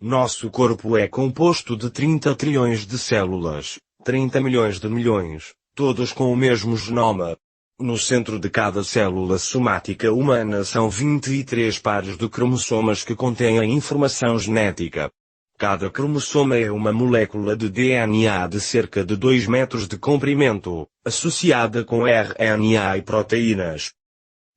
Nosso corpo é composto de 30 trilhões de células, 30 milhões de milhões, todos com o mesmo genoma. No centro de cada célula somática humana são 23 pares de cromossomas que contêm a informação genética. Cada cromossoma é uma molécula de DNA de cerca de 2 metros de comprimento, associada com RNA e proteínas.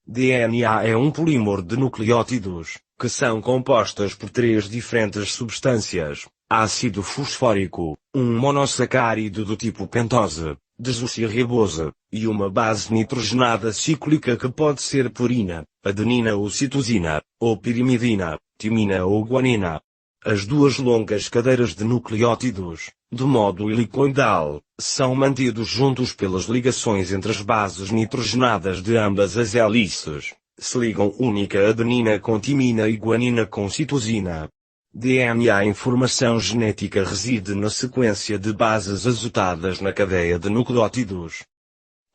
DNA é um polímero de nucleótidos, que são compostas por 3 diferentes substâncias: ácido fosfórico, um monossacárido do tipo pentose, desoxirribose, e uma base nitrogenada cíclica que pode ser purina, adenina ou citosina, ou pirimidina, timina ou guanina. As duas longas cadeiras de nucleótidos, de modo helicoidal, são mantidos juntos pelas ligações entre as bases nitrogenadas de ambas as hélices. Se ligam única adenina com timina e guanina com citosina. DNA. Informação genética reside na sequência de bases azotadas na cadeia de nucleótidos.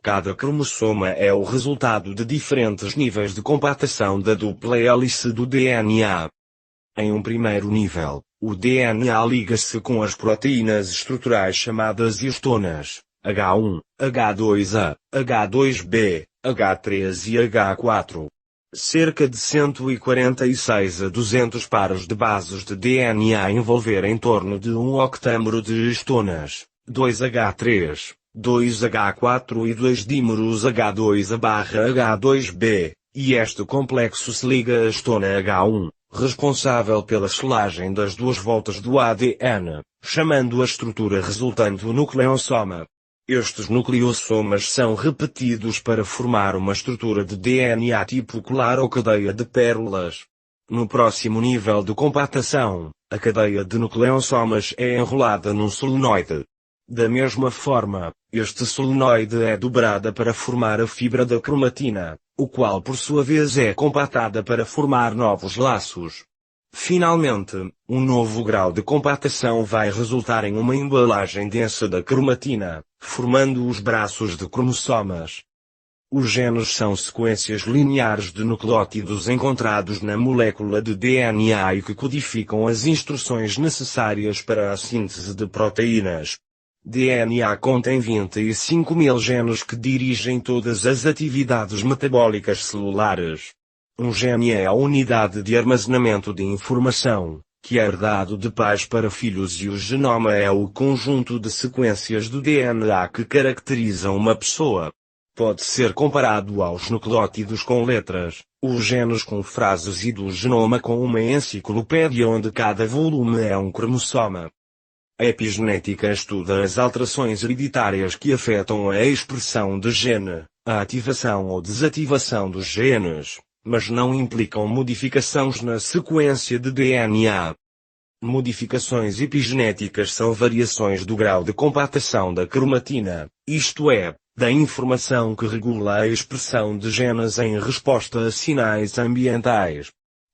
Cada cromossoma é o resultado de diferentes níveis de compactação da dupla hélice do DNA. Em um primeiro nível, o DNA liga-se com as proteínas estruturais chamadas histonas, H1, H2A, H2B, H3 e H4. Cerca de 146 a 200 pares de bases de DNA envolver em torno de um octâmero de histonas, 2H3, 2H4 e 2 dímeros H2A/H2B, e este complexo se liga à histona H1, responsável pela selagem das duas voltas do ADN, chamando a estrutura resultante o nucleossoma. Estes nucleossomas são repetidos para formar uma estrutura de DNA tipo colar ou cadeia de pérolas. No próximo nível de compactação, a cadeia de nucleossomas é enrolada num solenoide. Da mesma forma, este solenoide é dobrada para formar a fibra da cromatina, o qual por sua vez é compactada para formar novos laços. Finalmente, um novo grau de compactação vai resultar em uma embalagem densa da cromatina, formando os braços de cromossomas. Os genes são sequências lineares de nucleótidos encontrados na molécula de DNA e que codificam as instruções necessárias para a síntese de proteínas. DNA contém 25 mil genes que dirigem todas as atividades metabólicas celulares. Um gene é a unidade de armazenamento de informação, que é herdado de pais para filhos, e o genoma é o conjunto de sequências do DNA que caracterizam uma pessoa. Pode ser comparado aos nucleótidos com letras, os genes com frases e do genoma com uma enciclopédia onde cada volume é um cromossoma. A epigenética estuda as alterações hereditárias que afetam a expressão de gene, a ativação ou desativação dos genes, mas não implicam modificações na sequência de DNA. Modificações epigenéticas são variações do grau de compactação da cromatina, isto é, da informação que regula a expressão de genes em resposta a sinais ambientais.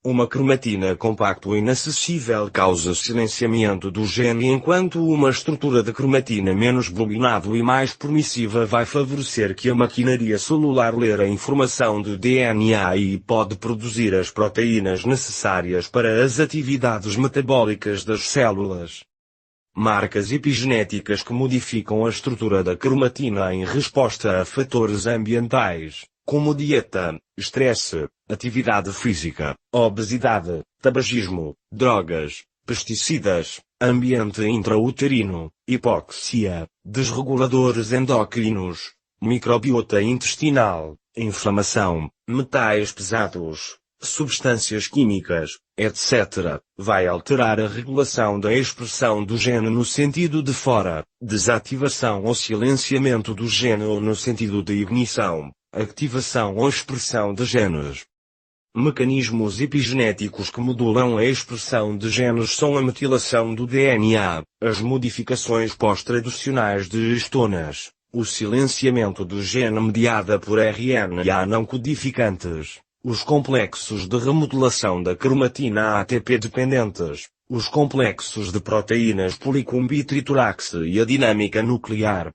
Uma cromatina compacto inacessível causa silenciamento do gene, enquanto uma estrutura de cromatina menos bobinado e mais permissiva vai favorecer que a maquinaria celular ler a informação do DNA e pode produzir as proteínas necessárias para as atividades metabólicas das células. Marcas epigenéticas que modificam a estrutura da cromatina em resposta a fatores ambientais, como dieta, estresse, atividade física, obesidade, tabagismo, drogas, pesticidas, ambiente intrauterino, hipoxia, desreguladores endócrinos, microbiota intestinal, inflamação, metais pesados, substâncias químicas, etc., vai alterar a regulação da expressão do gene no sentido de fora, desativação ou silenciamento do gene, ou no sentido de ignição, ativação ou expressão de genes. Mecanismos epigenéticos que modulam a expressão de genes são a metilação do DNA, as modificações pós-traducionais de histonas, o silenciamento do gene mediada por RNA não codificantes, os complexos de remodelação da cromatina ATP dependentes, os complexos de proteínas policumbitriturase e a dinâmica nuclear.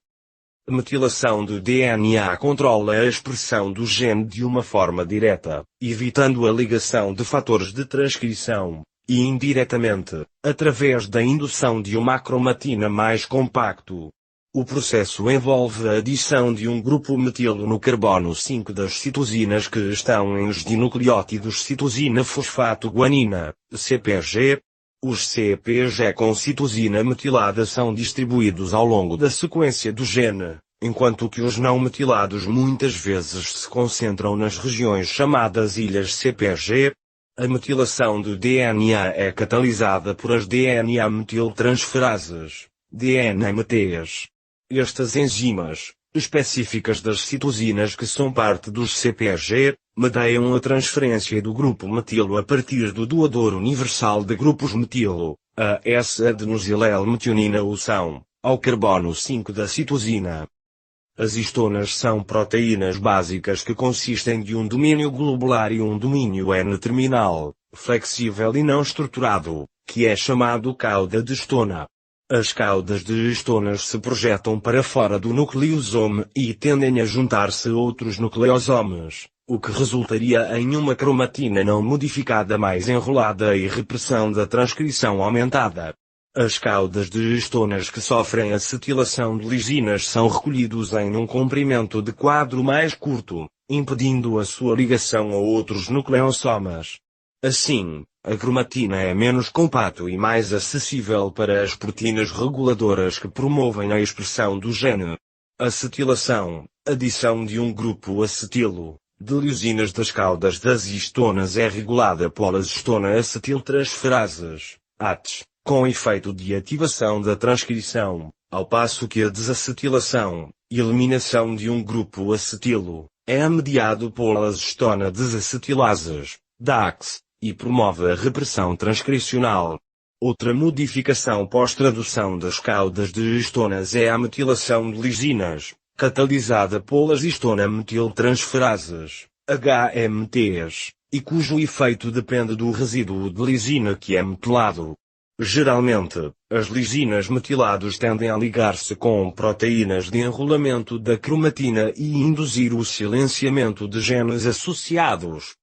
A metilação do DNA controla a expressão do gene de uma forma direta, evitando a ligação de fatores de transcrição, e indiretamente, através da indução de uma cromatina mais compacto. O processo envolve a adição de um grupo metilo no carbono 5 das citosinas que estão em os dinucleótidos citosina-fosfato-guanina, CpG. Os CpG com citosina metilada são distribuídos ao longo da sequência do gene, enquanto que os não metilados muitas vezes se concentram nas regiões chamadas ilhas CpG. A metilação do DNA é catalisada por as DNA metiltransferases, DNMTs. Estas enzimas, específicas das citosinas que são parte dos CpG, mediam a transferência do grupo metilo a partir do doador universal de grupos metilo, a S-adenosylel-metionina-ução, ao carbono 5 da citosina. As histonas são proteínas básicas que consistem de um domínio globular e um domínio N-terminal, flexível e não estruturado, que é chamado cauda de histona. As caudas de histonas se projetam para fora do nucleosome e tendem a juntar-se a outros nucleosomes, o que resultaria em uma cromatina não modificada mais enrolada e repressão da transcrição aumentada. As caudas de histonas que sofrem acetilação de lisinas são recolhidos em um comprimento de quadro mais curto, impedindo a sua ligação a outros nucleossomas. Assim, a cromatina é menos compacto e mais acessível para as proteínas reguladoras que promovem a expressão do gene. Acetilação, adição de um grupo acetilo, de lisinas das caudas das histonas é regulada pelas histona-acetiltransferases, ATs, com efeito de ativação da transcrição, ao passo que a desacetilação, eliminação de um grupo acetilo, é mediado pelas histona-desacetilases, DACs, e promove a repressão transcricional. Outra modificação pós-tradução das caudas de histonas é a metilação de lisinas, catalisada pelas histona-metiltransferases, HMTs, e cujo efeito depende do resíduo de lisina que é metilado. Geralmente, as lisinas metilados tendem a ligar-se com proteínas de enrolamento da cromatina e induzir o silenciamento de genes associados.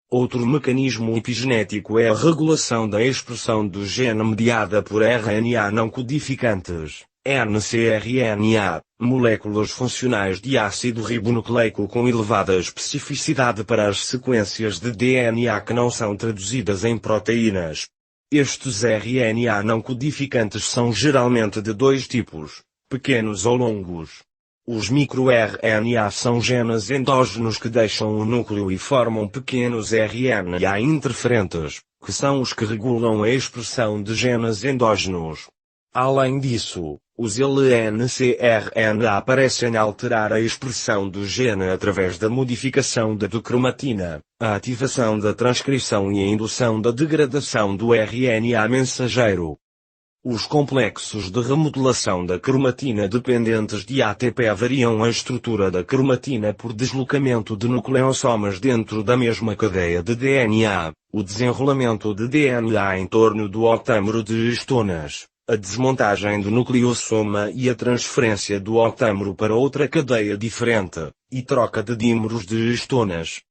Outro mecanismo epigenético é a regulação da expressão do gene mediada por RNA não codificantes, ncRNA, moléculas funcionais de ácido ribonucleico com elevada especificidade para as sequências de DNA que não são traduzidas em proteínas. Estes RNA não codificantes são geralmente de dois tipos, pequenos ou longos. Os microRNA são genes endógenos que deixam o núcleo e formam pequenos RNA interferentes, que são os que regulam a expressão de genes endógenos. Além disso, os LNCRNA parecem alterar a expressão do gene através da modificação da decromatina, a ativação da transcrição e a indução da degradação do RNA mensageiro. Os complexos de remodelação da cromatina dependentes de ATP variam a estrutura da cromatina por deslocamento de nucleossomas dentro da mesma cadeia de DNA, o desenrolamento de DNA em torno do octâmero de histonas, a desmontagem do nucleossoma e a transferência do octâmero para outra cadeia diferente, e troca de dímeros de histonas.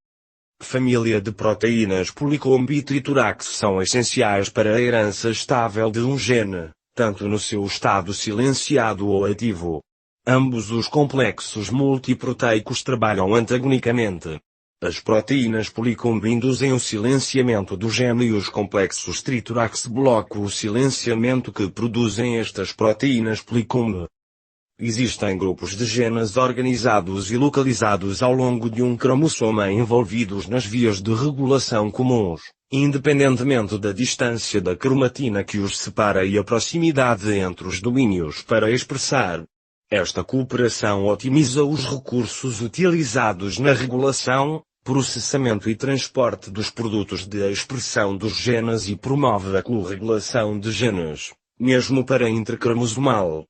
Família de proteínas Polycomb e Triturax são essenciais para a herança estável de um gene, tanto no seu estado silenciado ou ativo. Ambos os complexos multiproteicos trabalham antagonicamente. As proteínas Polycomb induzem o silenciamento do gene e os complexos Triturax blocam o silenciamento que produzem estas proteínas Polycomb. Existem grupos de genes organizados e localizados ao longo de um cromossoma envolvidos nas vias de regulação comuns, independentemente da distância da cromatina que os separa e a proximidade entre os domínios para expressar. Esta cooperação otimiza os recursos utilizados na regulação, processamento e transporte dos produtos de expressão dos genes e promove a corregulação de genes, mesmo para intercromosomal.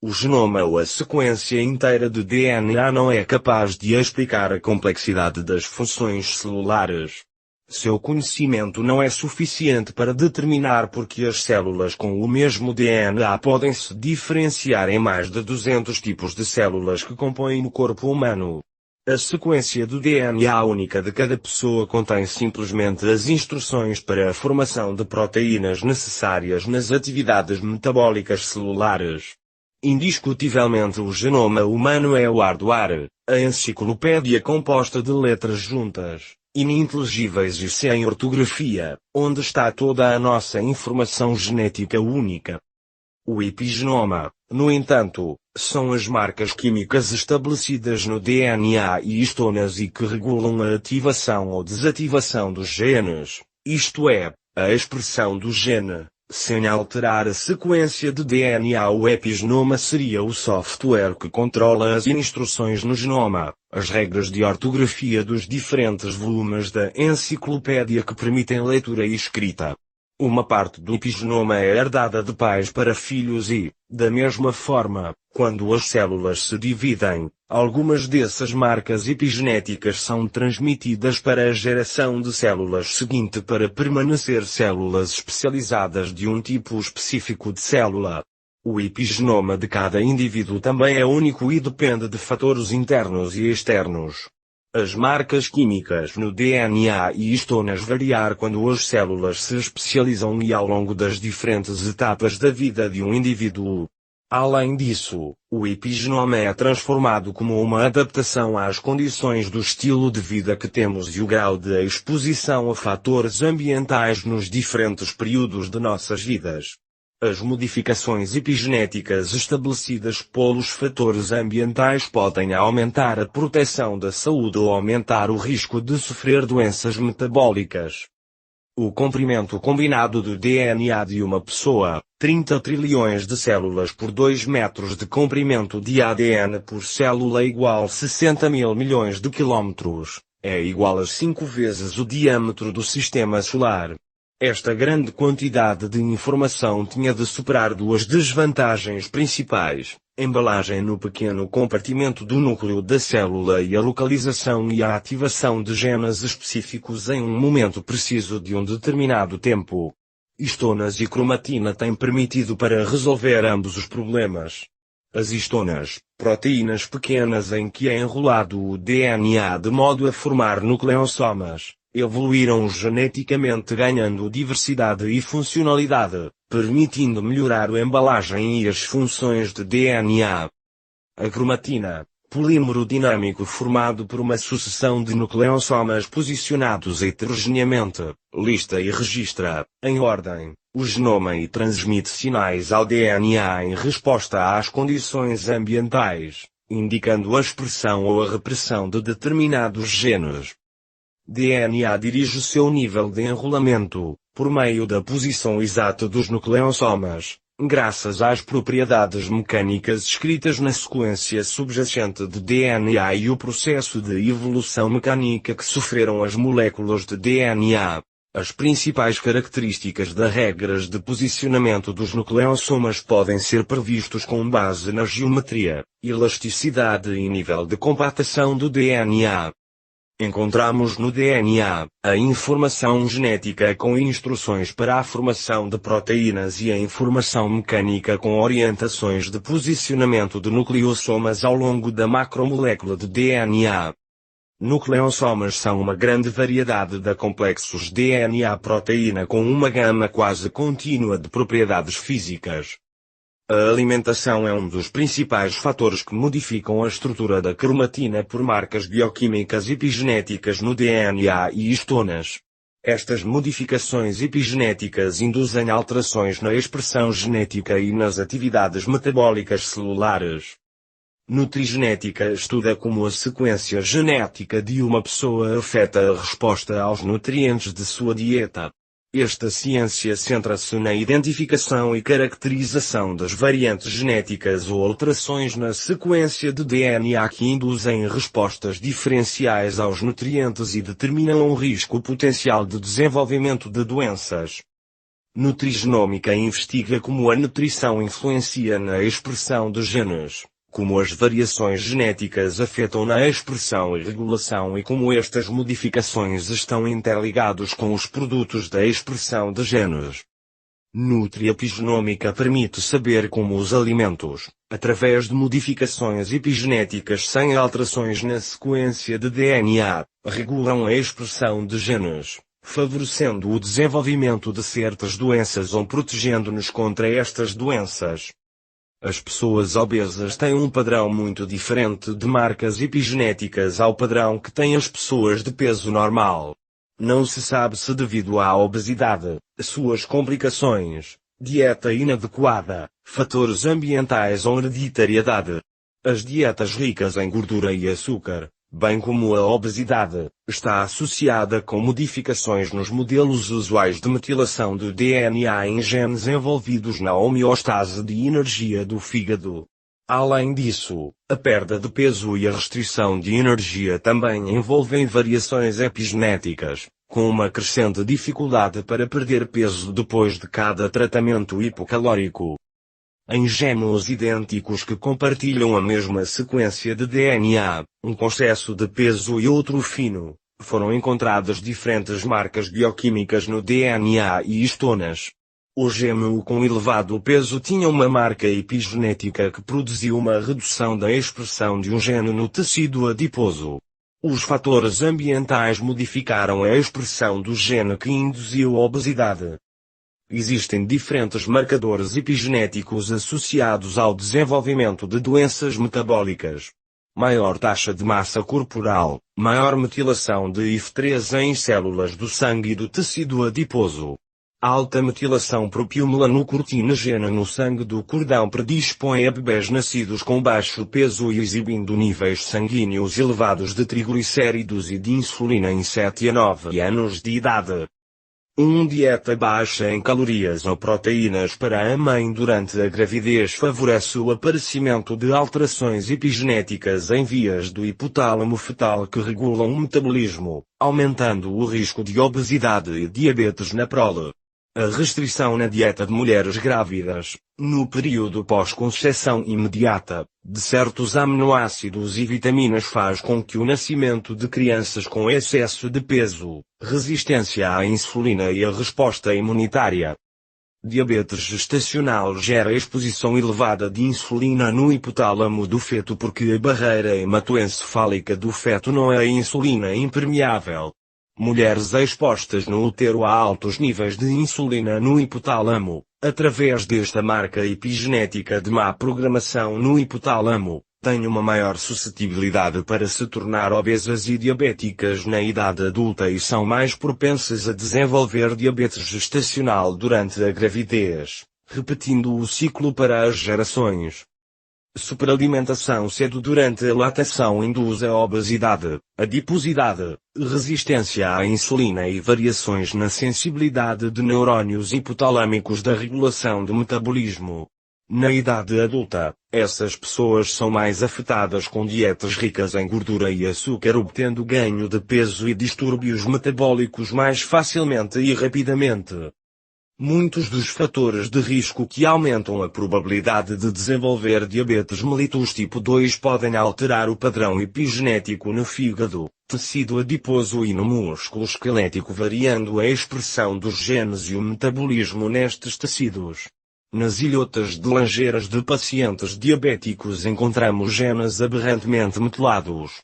O genoma ou a sequência inteira de DNA não é capaz de explicar a complexidade das funções celulares. Seu conhecimento não é suficiente para determinar por que as células com o mesmo DNA podem se diferenciar em mais de 200 tipos de células que compõem o corpo humano. A sequência do DNA única de cada pessoa contém simplesmente as instruções para a formação de proteínas necessárias nas atividades metabólicas celulares. Indiscutivelmente o genoma humano é o hardware, a enciclopédia composta de letras juntas, ininteligíveis e sem ortografia, onde está toda a nossa informação genética única. O epigenoma, no entanto, são as marcas químicas estabelecidas no DNA e histonas e que regulam a ativação ou desativação dos genes, isto é, a expressão do gene. Sem alterar a sequência de DNA, o epigenoma seria o software que controla as instruções no genoma, as regras de ortografia dos diferentes volumes da enciclopédia que permitem leitura e escrita. Uma parte do epigenoma é herdada de pais para filhos e, da mesma forma, quando as células se dividem, algumas dessas marcas epigenéticas são transmitidas para a geração de células seguinte para permanecer células especializadas de um tipo específico de célula. O epigenoma de cada indivíduo também é único e depende de fatores internos e externos. As marcas químicas no DNA e histonas variar quando as células se especializam e ao longo das diferentes etapas da vida de um indivíduo. Além disso, o epigenoma é transformado como uma adaptação às condições do estilo de vida que temos e o grau de exposição a fatores ambientais nos diferentes períodos de nossas vidas. As modificações epigenéticas estabelecidas pelos fatores ambientais podem aumentar a proteção da saúde ou aumentar o risco de sofrer doenças metabólicas. O comprimento combinado do DNA de uma pessoa, 30 trilhões de células por 2 metros de comprimento de ADN por célula igual 60 mil milhões de quilómetros, é igual a 5 vezes o diâmetro do sistema solar. Esta grande quantidade de informação tinha de superar duas desvantagens principais: embalagem no pequeno compartimento do núcleo da célula e a localização e a ativação de genes específicos em um momento preciso de um determinado tempo. Histonas e cromatina têm permitido para resolver ambos os problemas. As histonas, proteínas pequenas em que é enrolado o DNA de modo a formar nucleossomas, evoluíram geneticamente ganhando diversidade e funcionalidade, permitindo melhorar a embalagem e as funções de DNA. A cromatina, polímero dinâmico formado por uma sucessão de nucleossomas posicionados heterogeneamente, lista e registra, em ordem, o genoma e transmite sinais ao DNA em resposta às condições ambientais, indicando a expressão ou a repressão de determinados genes. DNA dirige o seu nível de enrolamento, por meio da posição exata dos nucleossomas, graças às propriedades mecânicas escritas na sequência subjacente de DNA e o processo de evolução mecânica que sofreram as moléculas de DNA. As principais características das regras de posicionamento dos nucleossomas podem ser previstos com base na geometria, elasticidade e nível de compactação do DNA. Encontramos no DNA a informação genética com instruções para a formação de proteínas e a informação mecânica com orientações de posicionamento de nucleossomas ao longo da macromolécula de DNA. Nucleossomas são uma grande variedade de complexos DNA-proteína com uma gama quase contínua de propriedades físicas. A alimentação é um dos principais fatores que modificam a estrutura da cromatina por marcas bioquímicas epigenéticas no DNA e histonas. Estas modificações epigenéticas induzem alterações na expressão genética e nas atividades metabólicas celulares. Nutrigenética estuda como a sequência genética de uma pessoa afeta a resposta aos nutrientes de sua dieta. Esta ciência centra-se na identificação e caracterização das variantes genéticas ou alterações na sequência de DNA que induzem respostas diferenciais aos nutrientes e determinam um risco potencial de desenvolvimento de doenças. Nutrigenômica investiga como a nutrição influencia na expressão de genes, como as variações genéticas afetam na expressão e regulação e como estas modificações estão interligados com os produtos da expressão de genes. Nutriepigenômica permite saber como os alimentos, através de modificações epigenéticas sem alterações na sequência de DNA, regulam a expressão de genes, favorecendo o desenvolvimento de certas doenças ou protegendo-nos contra estas doenças. As pessoas obesas têm um padrão muito diferente de marcas epigenéticas ao padrão que têm as pessoas de peso normal. Não se sabe se devido à obesidade, suas complicações, dieta inadequada, fatores ambientais ou hereditariedade. As dietas ricas em gordura e açúcar, bem como a obesidade, está associada com modificações nos modelos usuais de metilação do DNA em genes envolvidos na homeostase de energia do fígado. Além disso, a perda de peso e a restrição de energia também envolvem variações epigenéticas, com uma crescente dificuldade para perder peso depois de cada tratamento hipocalórico. Em gêmeos idênticos que compartilham a mesma sequência de DNA, um com excesso de peso e outro fino, foram encontradas diferentes marcas bioquímicas no DNA e histonas. O gêmeo com elevado peso tinha uma marca epigenética que produziu uma redução da expressão de um gene no tecido adiposo. Os fatores ambientais modificaram a expressão do gene que induziu a obesidade. Existem diferentes marcadores epigenéticos associados ao desenvolvimento de doenças metabólicas. Maior taxa de massa corporal, maior metilação de IF3 em células do sangue e do tecido adiposo. Alta metilação propilmelanocortinegena no sangue do cordão predispõe a bebês nascidos com baixo peso e exibindo níveis sanguíneos elevados de triglicéridos e de insulina em 7 a 9 anos de idade. Dieta baixa em calorias ou proteínas para a mãe durante a gravidez favorece o aparecimento de alterações epigenéticas em vias do hipotálamo fetal que regulam o metabolismo, aumentando o risco de obesidade e diabetes na prole. A restrição na dieta de mulheres grávidas, no período pós-conceção imediata, de certos aminoácidos e vitaminas faz com que o nascimento de crianças com excesso de peso, resistência à insulina e a resposta imunitária. Diabetes gestacional gera exposição elevada de insulina no hipotálamo do feto porque a barreira hematoencefálica do feto não é insulina impermeável. Mulheres expostas no útero a altos níveis de insulina no hipotálamo, através desta marca epigenética de má programação no hipotálamo, têm uma maior suscetibilidade para se tornar obesas e diabéticas na idade adulta e são mais propensas a desenvolver diabetes gestacional durante a gravidez, repetindo o ciclo para as gerações. Superalimentação cedo durante a lactação induz a obesidade, adiposidade, resistência à insulina e variações na sensibilidade de neurônios hipotalâmicos da regulação do metabolismo. Na idade adulta, essas pessoas são mais afetadas com dietas ricas em gordura e açúcar, obtendo ganho de peso e distúrbios metabólicos mais facilmente e rapidamente. Muitos dos fatores de risco que aumentam a probabilidade de desenvolver diabetes mellitus tipo 2 podem alterar o padrão epigenético no fígado, tecido adiposo e no músculo esquelético, variando a expressão dos genes e o metabolismo nestes tecidos. Nas ilhotas de langeiras de pacientes diabéticos encontramos genes aberrantemente metilados.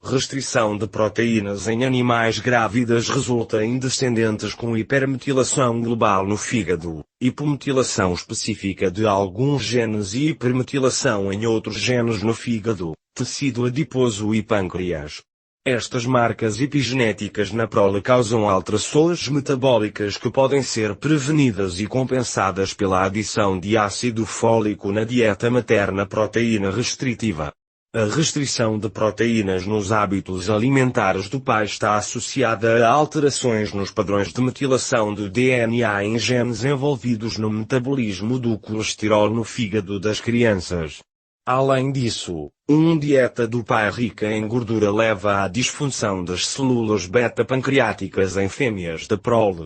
Restrição de proteínas em animais grávidas resulta em descendentes com hipermetilação global no fígado, hipometilação específica de alguns genes e hipermetilação em outros genes no fígado, tecido adiposo e pâncreas. Estas marcas epigenéticas na prole causam alterações metabólicas que podem ser prevenidas e compensadas pela adição de ácido fólico na dieta materna proteína restritiva. A restrição de proteínas nos hábitos alimentares do pai está associada a alterações nos padrões de metilação do DNA em genes envolvidos no metabolismo do colesterol no fígado das crianças. Além disso, dieta do pai rica em gordura leva à disfunção das células beta-pancreáticas em fêmeas da prole.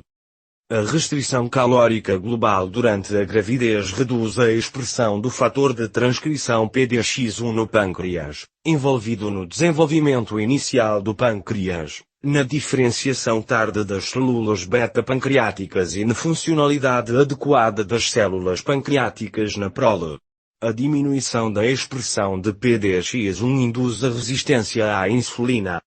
A restrição calórica global durante a gravidez reduz a expressão do fator de transcrição PDX1 no pâncreas, envolvido no desenvolvimento inicial do pâncreas, na diferenciação tarda das células beta-pancreáticas e na funcionalidade adequada das células pancreáticas na prole. A diminuição da expressão de PDX1 induz a resistência à insulina.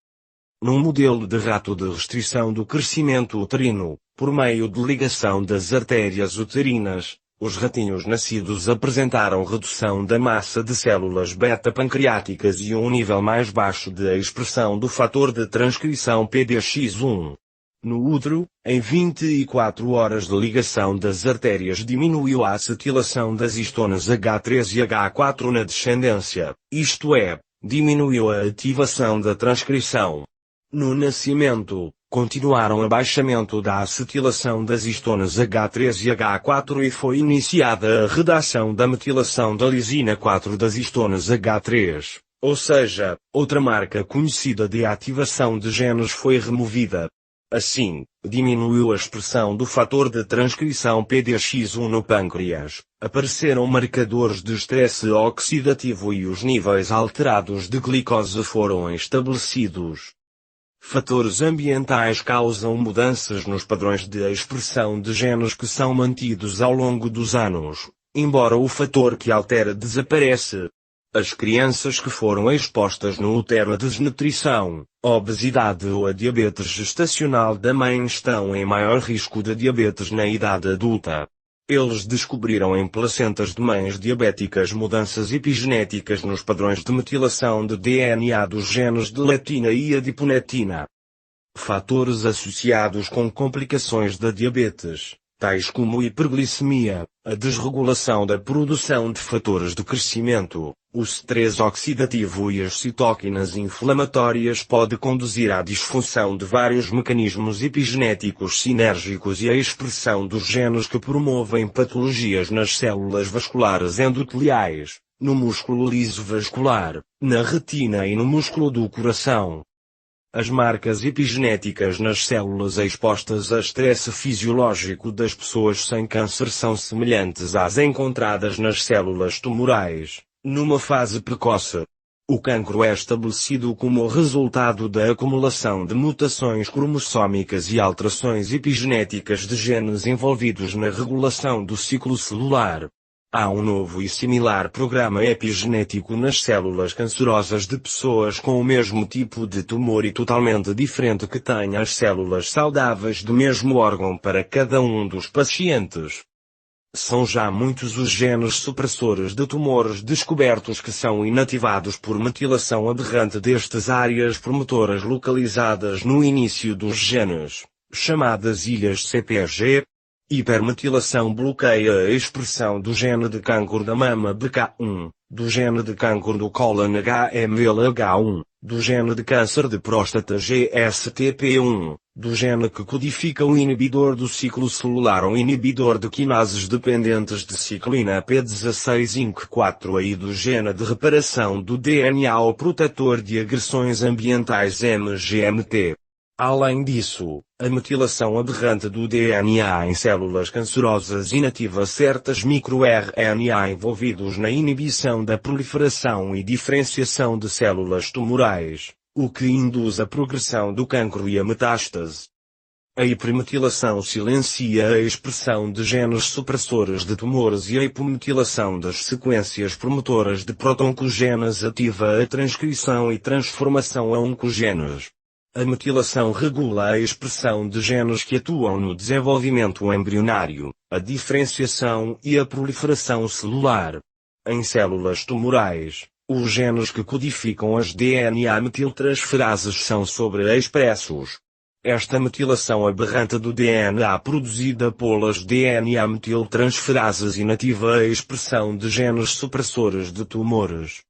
Num modelo de rato de restrição do crescimento uterino, por meio de ligação das artérias uterinas, os ratinhos nascidos apresentaram redução da massa de células beta-pancreáticas e um nível mais baixo de expressão do fator de transcrição PDX1. No útero, em 24 horas de ligação das artérias diminuiu a acetilação das histonas H3 e H4 na descendência, isto é, diminuiu a ativação da transcrição. No nascimento, continuaram abaixamento da acetilação das histonas H3 e H4 e foi iniciada a redação da metilação da lisina 4 das histonas H3, ou seja, outra marca conhecida de ativação de genes foi removida. Assim, diminuiu a expressão do fator de transcrição PDX1 no pâncreas, apareceram marcadores de estresse oxidativo e os níveis alterados de glicose foram estabelecidos. Fatores ambientais causam mudanças nos padrões de expressão de genes que são mantidos ao longo dos anos, embora o fator que altera desaparece. As crianças que foram expostas no útero à desnutrição, obesidade ou a diabetes gestacional da mãe estão em maior risco de diabetes na idade adulta. Eles descobriram em placentas de mães diabéticas mudanças epigenéticas nos padrões de metilação de DNA dos genes de leptina e adiponectina. Fatores associados com complicações da diabetes, tais como hiperglicemia, a desregulação da produção de fatores de crescimento, o estresse oxidativo e as citoquinas inflamatórias pode conduzir à disfunção de vários mecanismos epigenéticos sinérgicos e à expressão dos genes que promovem patologias nas células vasculares endoteliais, no músculo liso vascular, na retina e no músculo do coração. As marcas epigenéticas nas células expostas a estresse fisiológico das pessoas sem câncer são semelhantes às encontradas nas células tumorais, numa fase precoce. O cancro é estabelecido como resultado da acumulação de mutações cromossómicas e alterações epigenéticas de genes envolvidos na regulação do ciclo celular. Há um novo e similar programa epigenético nas células cancerosas de pessoas com o mesmo tipo de tumor e totalmente diferente que tem as células saudáveis do mesmo órgão para cada um dos pacientes. São já muitos os genes supressores de tumores descobertos que são inativados por metilação aberrante destas áreas promotoras localizadas no início dos genes, chamadas ilhas CPG. Hipermetilação bloqueia a expressão do gene de cancro da mama BK1, do gene de cancro do cólon HMLH1, do gene de câncer de próstata GSTP1, do gene que codifica o inibidor do ciclo celular ou inibidor de quinases dependentes de ciclina P16-INC4 e do gene de reparação do DNA ou protetor de agressões ambientais MGMT. Além disso, a metilação aberrante do DNA em células cancerosas inativa certas microRNA envolvidos na inibição da proliferação e diferenciação de células tumorais, o que induz a progressão do cancro e a metástase. A hipermetilação silencia a expressão de genes supressores de tumores e a hipometilação das sequências promotoras de protoncogenes ativa a transcrição e transformação a oncogenes. A metilação regula a expressão de genes que atuam no desenvolvimento embrionário, a diferenciação e a proliferação celular. Em células tumorais, os genes que codificam as DNA metiltransferases são sobreexpressos. Esta metilação aberrante do DNA produzida pelas DNA metiltransferases inativa a expressão de genes supressores de tumores.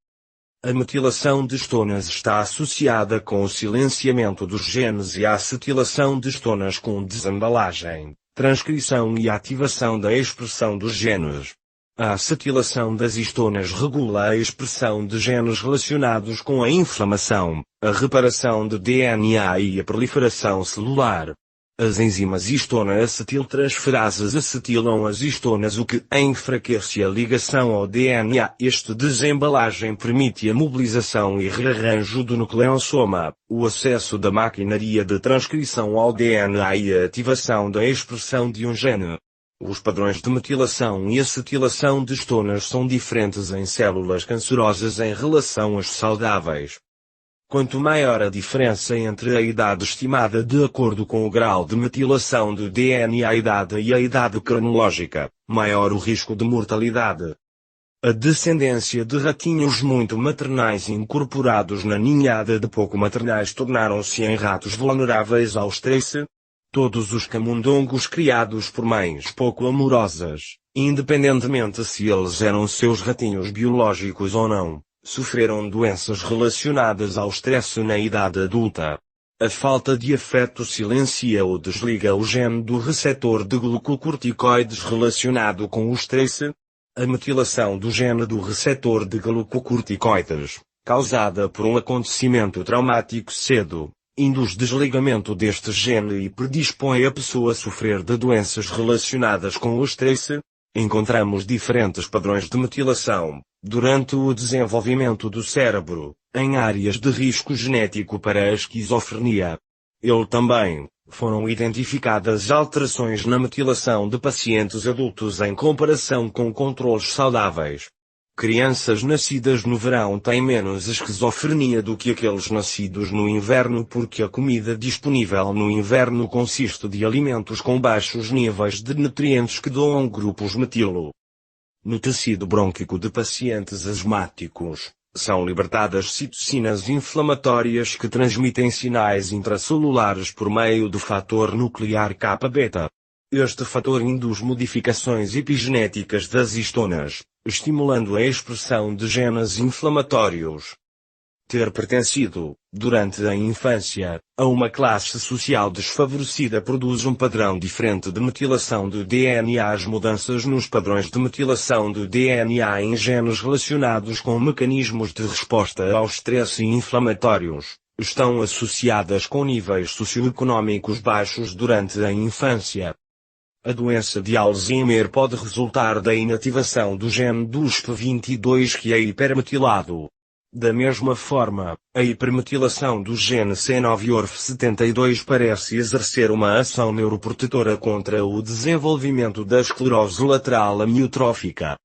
A metilação de histonas está associada com o silenciamento dos genes e a acetilação de histonas com desembalagem, transcrição e ativação da expressão dos genes. A acetilação das histonas regula a expressão de genes relacionados com a inflamação, a reparação de DNA e a proliferação celular. As enzimas histona-acetiltransferases acetilam as histonas, o que enfraquece a ligação ao DNA. Esta desembalagem permite a mobilização e rearranjo do nucleossoma, o acesso da maquinaria de transcrição ao DNA e a ativação da expressão de um gene. Os padrões de metilação e acetilação de histonas são diferentes em células cancerosas em relação às saudáveis. Quanto maior a diferença entre a idade estimada de acordo com o grau de metilação do DNA e a idade cronológica, maior o risco de mortalidade. A descendência de ratinhos muito maternais incorporados na ninhada de pouco maternais tornaram-se em ratos vulneráveis ao estresse. Todos os camundongos criados por mães pouco amorosas, independentemente se eles eram seus ratinhos biológicos ou não, sofreram doenças relacionadas ao estresse na idade adulta. A falta de afeto silencia ou desliga o gene do receptor de glucocorticoides relacionado com o estresse. A metilação do gene do receptor de glucocorticoides, causada por um acontecimento traumático cedo, induz desligamento deste gene e predispõe a pessoa a sofrer de doenças relacionadas com o estresse. Encontramos diferentes padrões de metilação durante o desenvolvimento do cérebro, em áreas de risco genético para a esquizofrenia. Também foram identificadas alterações na metilação de pacientes adultos em comparação com controles saudáveis. Crianças nascidas no verão têm menos esquizofrenia do que aqueles nascidos no inverno, porque a comida disponível no inverno consiste de alimentos com baixos níveis de nutrientes que doam grupos metilo. No tecido brônquico de pacientes asmáticos, são libertadas citocinas inflamatórias que transmitem sinais intracelulares por meio do fator nuclear kappa-beta. Este fator induz modificações epigenéticas das histonas, estimulando a expressão de genes inflamatórios. Ter pertencido, durante a infância, a uma classe social desfavorecida produz um padrão diferente de metilação do DNA. As mudanças nos padrões de metilação do DNA em genes relacionados com mecanismos de resposta ao estresse e inflamatórios estão associadas com níveis socioeconômicos baixos durante a infância. A doença de Alzheimer pode resultar da inativação do gene do USP22 que é hipermetilado. Da mesma forma, a hipermetilação do gene C9orf72 parece exercer uma ação neuroprotetora contra o desenvolvimento da esclerose lateral amiotrófica.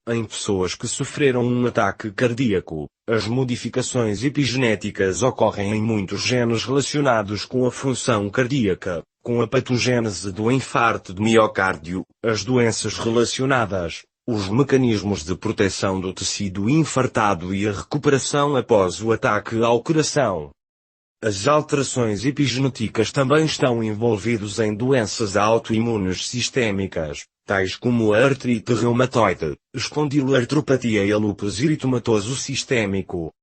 Em pessoas que sofreram um ataque cardíaco, as modificações epigenéticas ocorrem em muitos genes relacionados com a função cardíaca, com a patogênese do infarto de miocárdio, as doenças relacionadas, os mecanismos de proteção do tecido infartado e a recuperação após o ataque ao coração. As alterações epigenéticas também estão envolvidas em doenças autoimunes sistêmicas, tais como a artrite reumatoide, espondiloartropatia e a lúpus eritematoso sistêmico.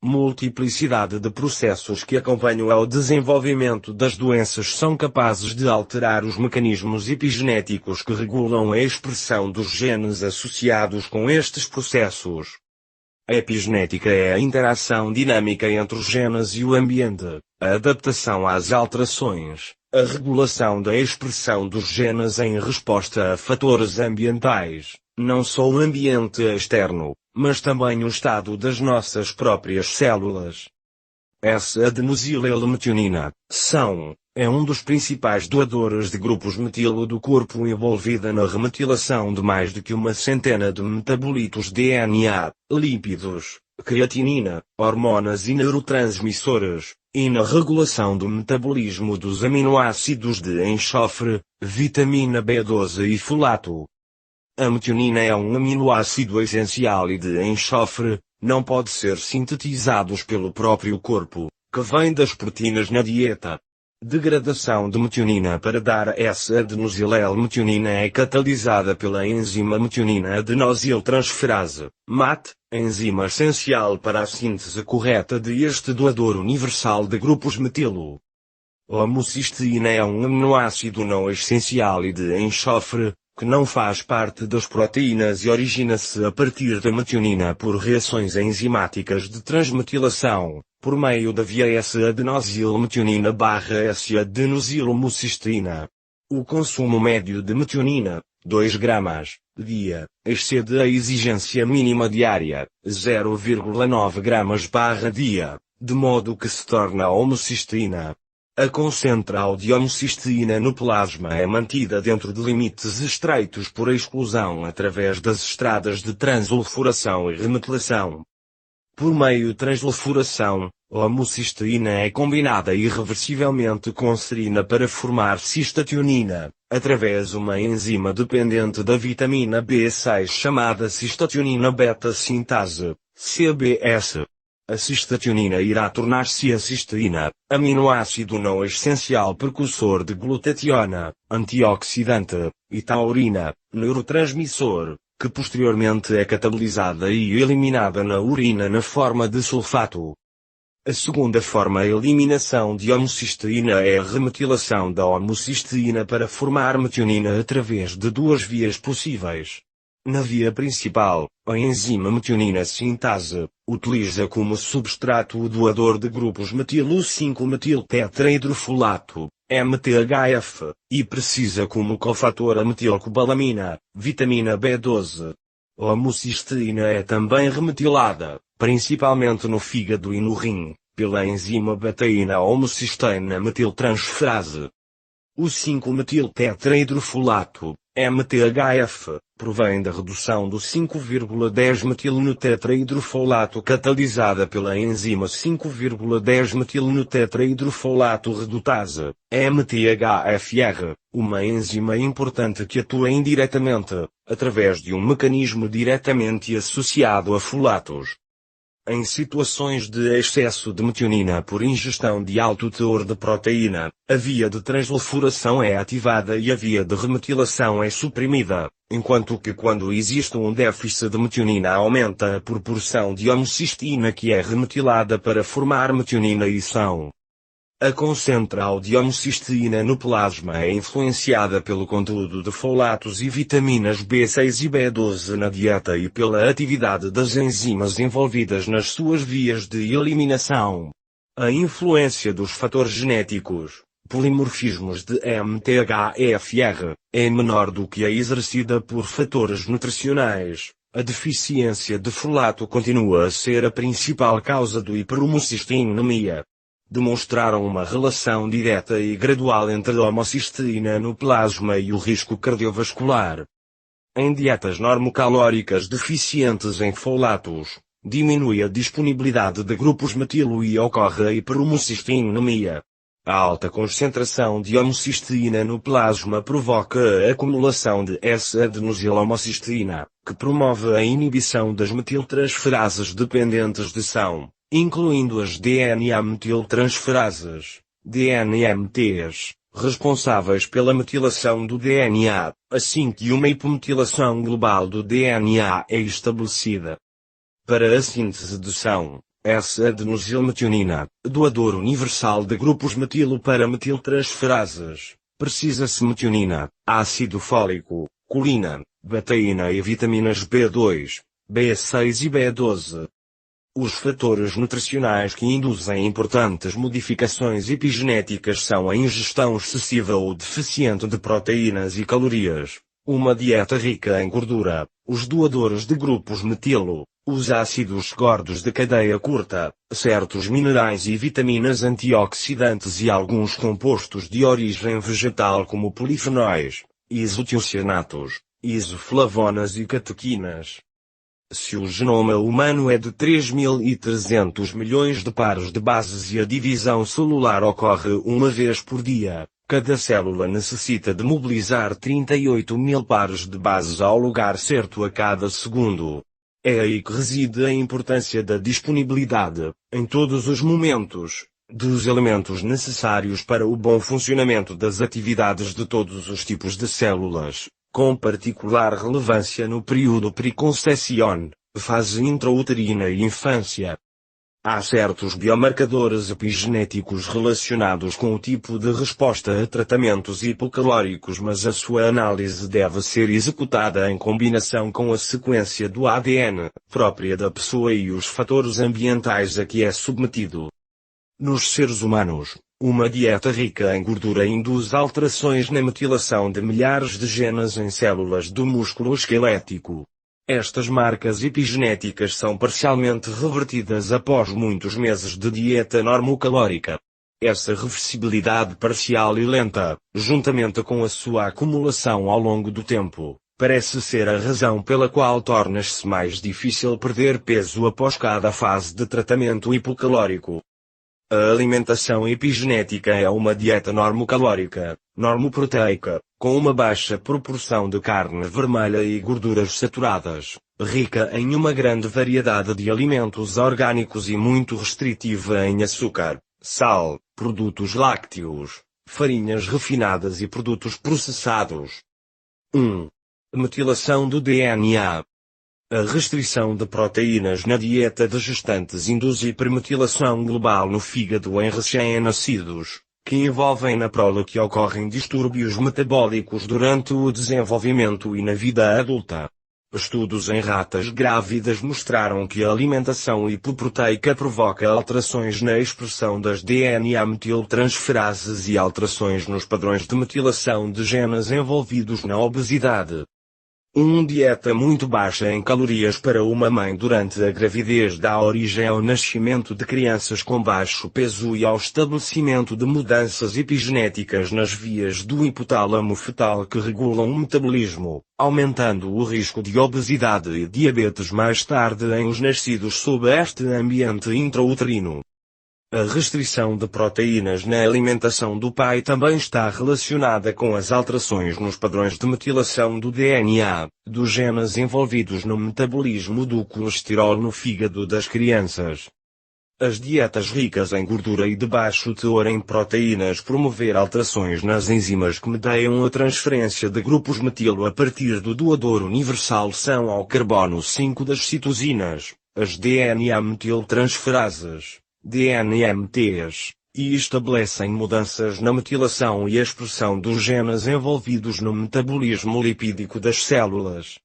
Multiplicidade de processos que acompanham ao desenvolvimento das doenças são capazes de alterar os mecanismos epigenéticos que regulam a expressão dos genes associados com estes processos. A epigenética é a interação dinâmica entre os genes e o ambiente, a adaptação às alterações, a regulação da expressão dos genes em resposta a fatores ambientais, não só o ambiente externo, mas também o estado das nossas próprias células. Essa adenosile-L-metionina, é um dos principais doadores de grupos metilo do corpo envolvida na remetilação de mais do que uma centena de metabolitos DNA, lípidos, creatinina, hormonas e neurotransmissores, e na regulação do metabolismo dos aminoácidos de enxofre, vitamina B12 e folato. A metionina é um aminoácido essencial e de enxofre, não pode ser sintetizados pelo próprio corpo, que vem das proteínas na dieta. Degradação de metionina para dar essa adenosile-L-metionina é catalisada pela enzima metionina adenosiltransferase, MAT, enzima essencial para a síntese correta de este doador universal de grupos metilo. A homocisteína é um aminoácido não essencial e de enxofre, que não faz parte das proteínas e origina-se a partir da metionina por reações enzimáticas de transmetilação, por meio da via S-adenosilmetionina/S-adenosilmucisteína. O consumo médio de metionina, 2 gramas, dia, excede a exigência mínima diária, 0,9 gramas/dia, de modo que se torna homocisteína. A concentral de homocisteína no plasma é mantida dentro de limites estreitos por exclusão através das estradas de transulfuração e remetilação. Por meio de transulfuração, a homocisteína é combinada irreversivelmente com serina para formar cistationina, através de uma enzima dependente da vitamina B6 chamada cistationina beta-sintase, CBS. A cistationina irá tornar-se a cisteína, aminoácido não essencial precursor de glutationa, antioxidante, e taurina, neurotransmissor, que posteriormente é catabolizada e eliminada na urina na forma de sulfato. A segunda forma de eliminação de homocisteína é a remetilação da homocisteína para formar metionina através de 2 vias possíveis. Na via principal, a enzima metionina sintase utiliza como substrato o doador de grupos metilo 5-metiltetraidrofolato, MTHF, e precisa como cofator a metilcobalamina, vitamina B12. A homocisteína é também remetilada, principalmente no fígado e no rim, pela enzima betaína-homocisteína metiltransferase. O 5-metiltetraidrofolato, MTHF, provém da redução do 5,10-metilno-tetraidrofolato catalisada pela enzima 5,10-metilno-tetraidrofolato redutase, MTHFR, uma enzima importante que atua indiretamente, através de um mecanismo diretamente associado a folatos. Em situações de excesso de metionina por ingestão de alto teor de proteína, a via de translifuração é ativada e a via de remetilação é suprimida, enquanto que quando existe um déficit de metionina aumenta a proporção de homocisteína que é remetilada para formar metionina e são. A concentral de homocisteína no plasma é influenciada pelo conteúdo de folatos e vitaminas B6 e B12 na dieta e pela atividade das enzimas envolvidas nas suas vias de eliminação. A influência dos fatores genéticos, polimorfismos de MTHFR, é menor do que a exercida por fatores nutricionais. A deficiência de folato continua a ser a principal causa do hiperhomocisteinemia. Demonstraram uma relação direta e gradual entre a homocisteína no plasma e o risco cardiovascular. Em dietas normocalóricas deficientes em folatos, diminui a disponibilidade de grupos metilo e ocorre a hiperhomocisteinemia. A alta concentração de homocisteína no plasma provoca a acumulação de S-adenosilhomocisteína, que promove a inibição das metiltransferases dependentes de são, incluindo as DNA-metiltransferases, DNMTs, responsáveis pela metilação do DNA, assim que uma hipometilação global do DNA é estabelecida. Para a síntese de são, S-adenosilmetionina, doador universal de grupos metilo para metiltransferases, precisa-se metionina, ácido fólico, colina, betaína e vitaminas B2, B6 e B12. Os fatores nutricionais que induzem importantes modificações epigenéticas são a ingestão excessiva ou deficiente de proteínas e calorias, uma dieta rica em gordura, os doadores de grupos metilo, os ácidos gordos de cadeia curta, certos minerais e vitaminas antioxidantes e alguns compostos de origem vegetal como polifenóis, isotiocianatos, isoflavonas e catequinas. Se o genoma humano é de 3.300 milhões de pares de bases e a divisão celular ocorre uma vez por dia, cada célula necessita de mobilizar 38.000 pares de bases ao lugar certo a cada segundo. É aí que reside a importância da disponibilidade, em todos os momentos, dos elementos necessários para o bom funcionamento das atividades de todos os tipos de células, com particular relevância no período preconcepción, fase intrauterina e infância. Há certos biomarcadores epigenéticos relacionados com o tipo de resposta a tratamentos hipocalóricos, mas a sua análise deve ser executada em combinação com a sequência do ADN própria da pessoa e os fatores ambientais a que é submetido. Nos seres humanos, uma dieta rica em gordura induz alterações na metilação de milhares de genes em células do músculo esquelético. Estas marcas epigenéticas são parcialmente revertidas após muitos meses de dieta normocalórica. Essa reversibilidade parcial e lenta, juntamente com a sua acumulação ao longo do tempo, parece ser a razão pela qual torna-se mais difícil perder peso após cada fase de tratamento hipocalórico. A alimentação epigenética é uma dieta normocalórica, normoproteica, com uma baixa proporção de carne vermelha e gorduras saturadas, rica em uma grande variedade de alimentos orgânicos e muito restritiva em açúcar, sal, produtos lácteos, farinhas refinadas e produtos processados. 1. Metilação do DNA. A restrição de proteínas na dieta de gestantes induz hipermetilação global no fígado em recém-nascidos, que envolvem na prole que ocorrem distúrbios metabólicos durante o desenvolvimento e na vida adulta. Estudos em ratas grávidas mostraram que a alimentação hipoproteica provoca alterações na expressão das DNA metiltransferases e alterações nos padrões de metilação de genes envolvidos na obesidade. Dieta muito baixa em calorias para uma mãe durante a gravidez dá origem ao nascimento de crianças com baixo peso e ao estabelecimento de mudanças epigenéticas nas vias do hipotálamo fetal que regulam o metabolismo, aumentando o risco de obesidade e diabetes mais tarde em os nascidos sob este ambiente intrauterino. A restrição de proteínas na alimentação do pai também está relacionada com as alterações nos padrões de metilação do DNA, dos genes envolvidos no metabolismo do colesterol no fígado das crianças. As dietas ricas em gordura e de baixo teor em proteínas promover alterações nas enzimas que mediam a transferência de grupos metilo a partir do doador universal são ao carbono 5 das citosinas, as DNA metiltransferases. DNMTs, e estabelecem mudanças na metilação e expressão dos genes envolvidos no metabolismo lipídico das células.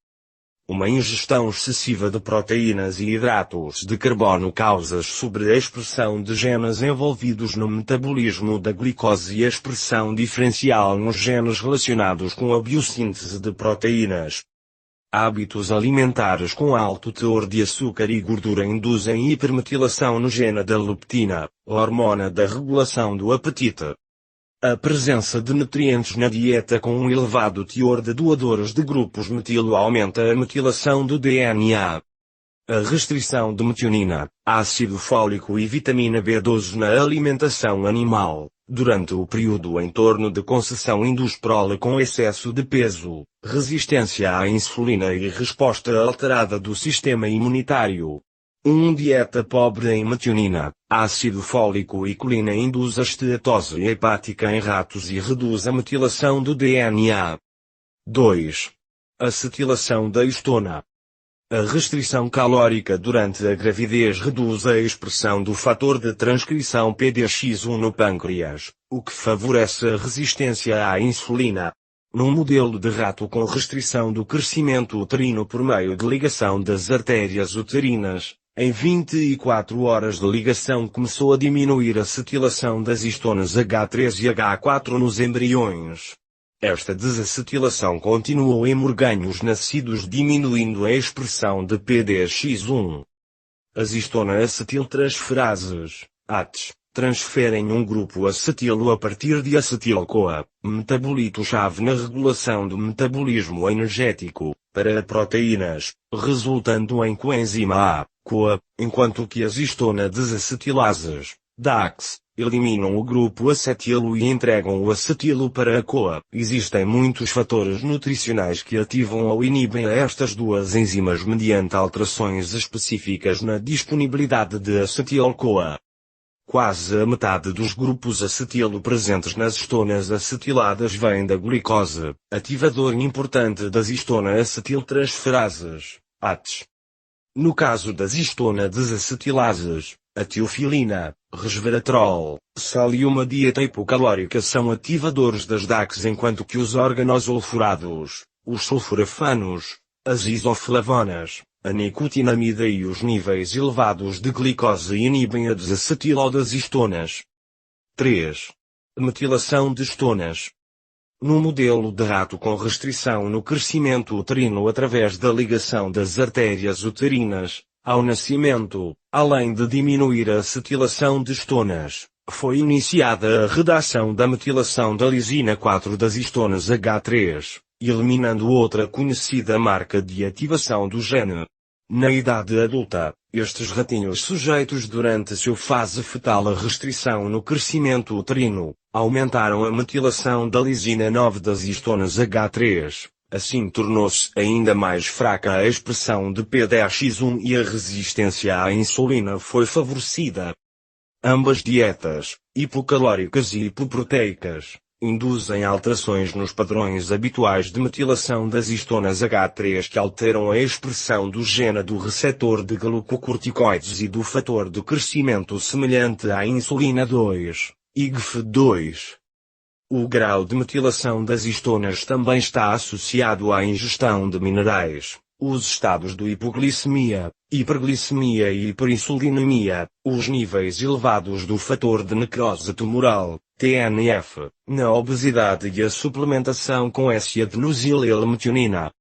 Uma ingestão excessiva de proteínas e hidratos de carbono causa sobreexpressão de genes envolvidos no metabolismo da glicose e expressão diferencial nos genes relacionados com a biossíntese de proteínas. Hábitos alimentares com alto teor de açúcar e gordura induzem hipermetilação no gene da leptina, hormona da regulação do apetite. A presença de nutrientes na dieta com um elevado teor de doadores de grupos metilo aumenta a metilação do DNA. A restrição de metionina, ácido fólico e vitamina B12 na alimentação animal, durante o período em torno de concessão induz prole com excesso de peso, resistência à insulina e resposta alterada do sistema imunitário. Dieta pobre em metionina, ácido fólico e colina induz a esteatose hepática em ratos e reduz a metilação do DNA. 2. Acetilação da histona. A restrição calórica durante a gravidez reduz a expressão do fator de transcrição PDX1 no pâncreas, o que favorece a resistência à insulina. Num modelo de rato com restrição do crescimento uterino por meio de ligação das artérias uterinas, em 24 horas de ligação começou a diminuir a acetilação das histonas H3 e H4 nos embriões. Esta desacetilação continuou em morganhos nascidos diminuindo a expressão de PDX1. As histona-acetiltransferases, ATs, transferem um grupo acetilo a partir de acetil-CoA, metabolito-chave na regulação do metabolismo energético, para proteínas, resultando em coenzima A, CoA, enquanto que as histona-desacetilases, DAX, eliminam o grupo acetilo e entregam o acetilo para a CoA. Existem muitos fatores nutricionais que ativam ou inibem estas duas enzimas mediante alterações específicas na disponibilidade de acetil-CoA. Quase a metade dos grupos acetilo presentes nas histonas acetiladas vem da glicose, ativador importante das histona-acetiltransferases, ATs. No caso das histona-desacetilases, A teofilina, resveratrol, sal e uma dieta hipocalórica são ativadores das DACs, enquanto que os organosulfurados, os sulforafanos, as isoflavonas, a nicotinamida e os níveis elevados de glicose inibem a desacetilol das histonas. 3. Metilação de histonas. No modelo de rato com restrição no crescimento uterino através da ligação das artérias uterinas, ao nascimento, além de diminuir a acetilação de histonas, foi iniciada a redação da metilação da lisina 4 das histonas H3, eliminando outra conhecida marca de ativação do gene. Na idade adulta, estes ratinhos sujeitos durante sua fase fetal à restrição no crescimento uterino, aumentaram a metilação da lisina 9 das histonas H3. Assim tornou-se ainda mais fraca a expressão de PDX1 e a resistência à insulina foi favorecida. Ambas dietas, hipocalóricas e hipoproteicas, induzem alterações nos padrões habituais de metilação das histonas H3 que alteram a expressão do gene do receptor de glucocorticoides e do fator de crescimento semelhante à insulina 2, IGF-2. O grau de metilação das histonas também está associado à ingestão de minerais, os estados de hipoglicemia, hiperglicemia e hiperinsulinemia, os níveis elevados do fator de necrose tumoral, TNF, na obesidade e a suplementação com S-adenosile-L-metionina.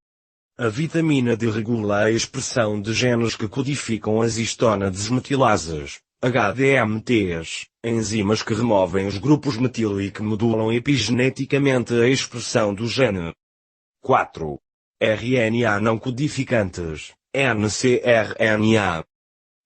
A vitamina D regula a expressão de genes que codificam as histona-desmetilases, HDMTs, enzimas que removem os grupos metilo e que modulam epigeneticamente a expressão do gene. 4. RNA não codificantes, ncRNA.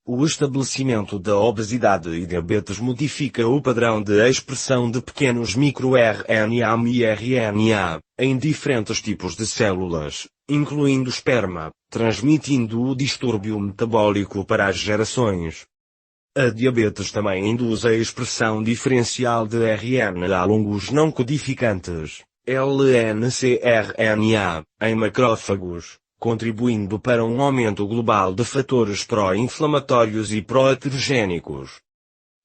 O estabelecimento da obesidade e diabetes modifica o padrão de expressão de pequenos microRNA e RNA, em diferentes tipos de células, incluindo esperma, transmitindo o distúrbio metabólico para as gerações. A diabetes também induz a expressão diferencial de RNA longos não codificantes, LNCRNA, em macrófagos, contribuindo para um aumento global de fatores pró-inflamatórios e pró-heterogênicos.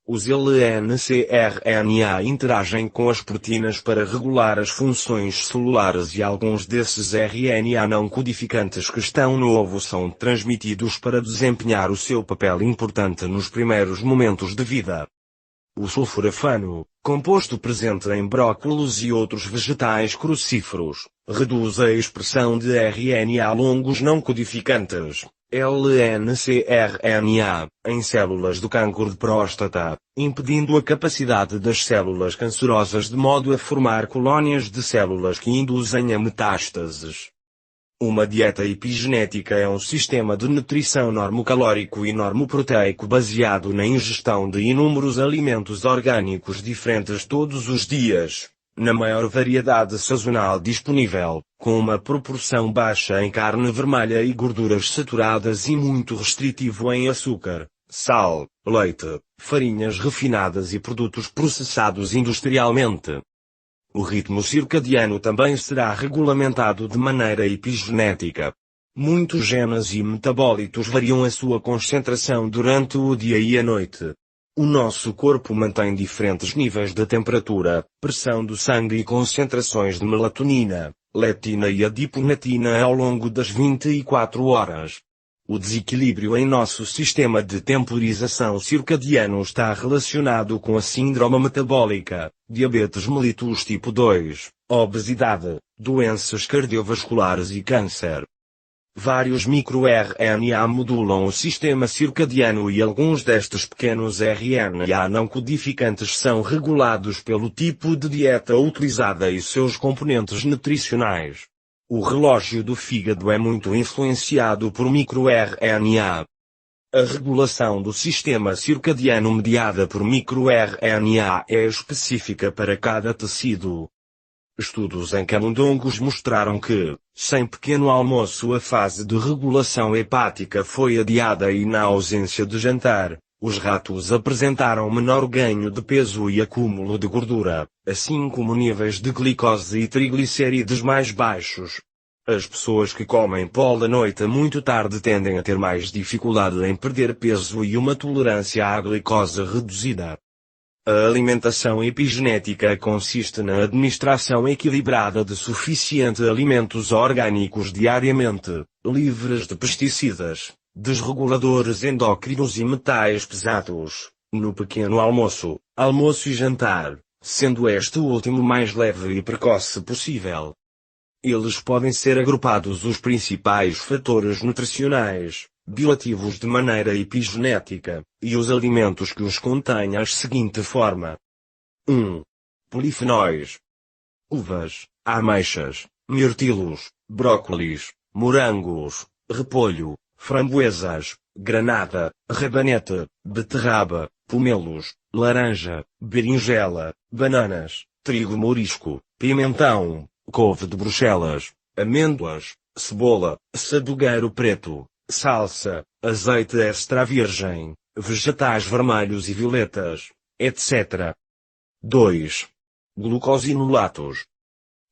Os LNCRNA interagem com as proteínas para regular as funções celulares e alguns desses RNA não codificantes que estão no ovo são transmitidos para desempenhar o seu papel importante nos primeiros momentos de vida. O sulforafano, composto presente em brócolos e outros vegetais crucíferos, reduz a expressão de RNA longos não codificantes, LNCRNA, em células do cancro de próstata, impedindo a capacidade das células cancerosas de modo a formar colônias de células que induzem a metástases. Uma dieta epigenética é um sistema de nutrição normocalórico e normoproteico baseado na ingestão de inúmeros alimentos orgânicos diferentes todos os dias, na maior variedade sazonal disponível, com uma proporção baixa em carne vermelha e gorduras saturadas e muito restritivo em açúcar, sal, leite, farinhas refinadas e produtos processados industrialmente. O ritmo circadiano também será regulamentado de maneira epigenética. Muitos genes e metabólitos variam a sua concentração durante o dia e a noite. O nosso corpo mantém diferentes níveis de temperatura, pressão do sangue e concentrações de melatonina, leptina e adiponectina ao longo das 24 horas. O desequilíbrio em nosso sistema de temporização circadiano está relacionado com a síndrome metabólica, diabetes mellitus tipo 2, obesidade, doenças cardiovasculares e câncer. Vários microRNA modulam o sistema circadiano e alguns destes pequenos RNA não codificantes são regulados pelo tipo de dieta utilizada e seus componentes nutricionais. O relógio do fígado é muito influenciado por microRNA. A regulação do sistema circadiano mediada por microRNA é específica para cada tecido. Estudos em camundongos mostraram que, sem pequeno almoço, a fase de regulação hepática foi adiada e na ausência de jantar, os ratos apresentaram menor ganho de peso e acúmulo de gordura, assim como níveis de glicose e triglicerídeos mais baixos. As pessoas que comem pó à noite muito tarde tendem a ter mais dificuldade em perder peso e uma tolerância à glicose reduzida. A alimentação epigenética consiste na administração equilibrada de suficientes alimentos orgânicos diariamente, livres de pesticidas, desreguladores endócrinos e metais pesados, no pequeno almoço, almoço e jantar, sendo este o último mais leve e precoce possível. Eles podem ser agrupados os principais fatores nutricionais, bioativos de maneira epigenética, e os alimentos que os contêm à seguinte forma. 1. Polifenóis. Uvas, ameixas, mirtilos, brócolis, morangos, repolho, framboesas, granada, rabanete, beterraba, pomelos, laranja, berinjela, bananas, trigo mourisco, pimentão, couve de Bruxelas, amêndoas, cebola, sabugueiro preto, salsa, azeite extra virgem, vegetais vermelhos e violetas, etc. 2. Glucosinolatos.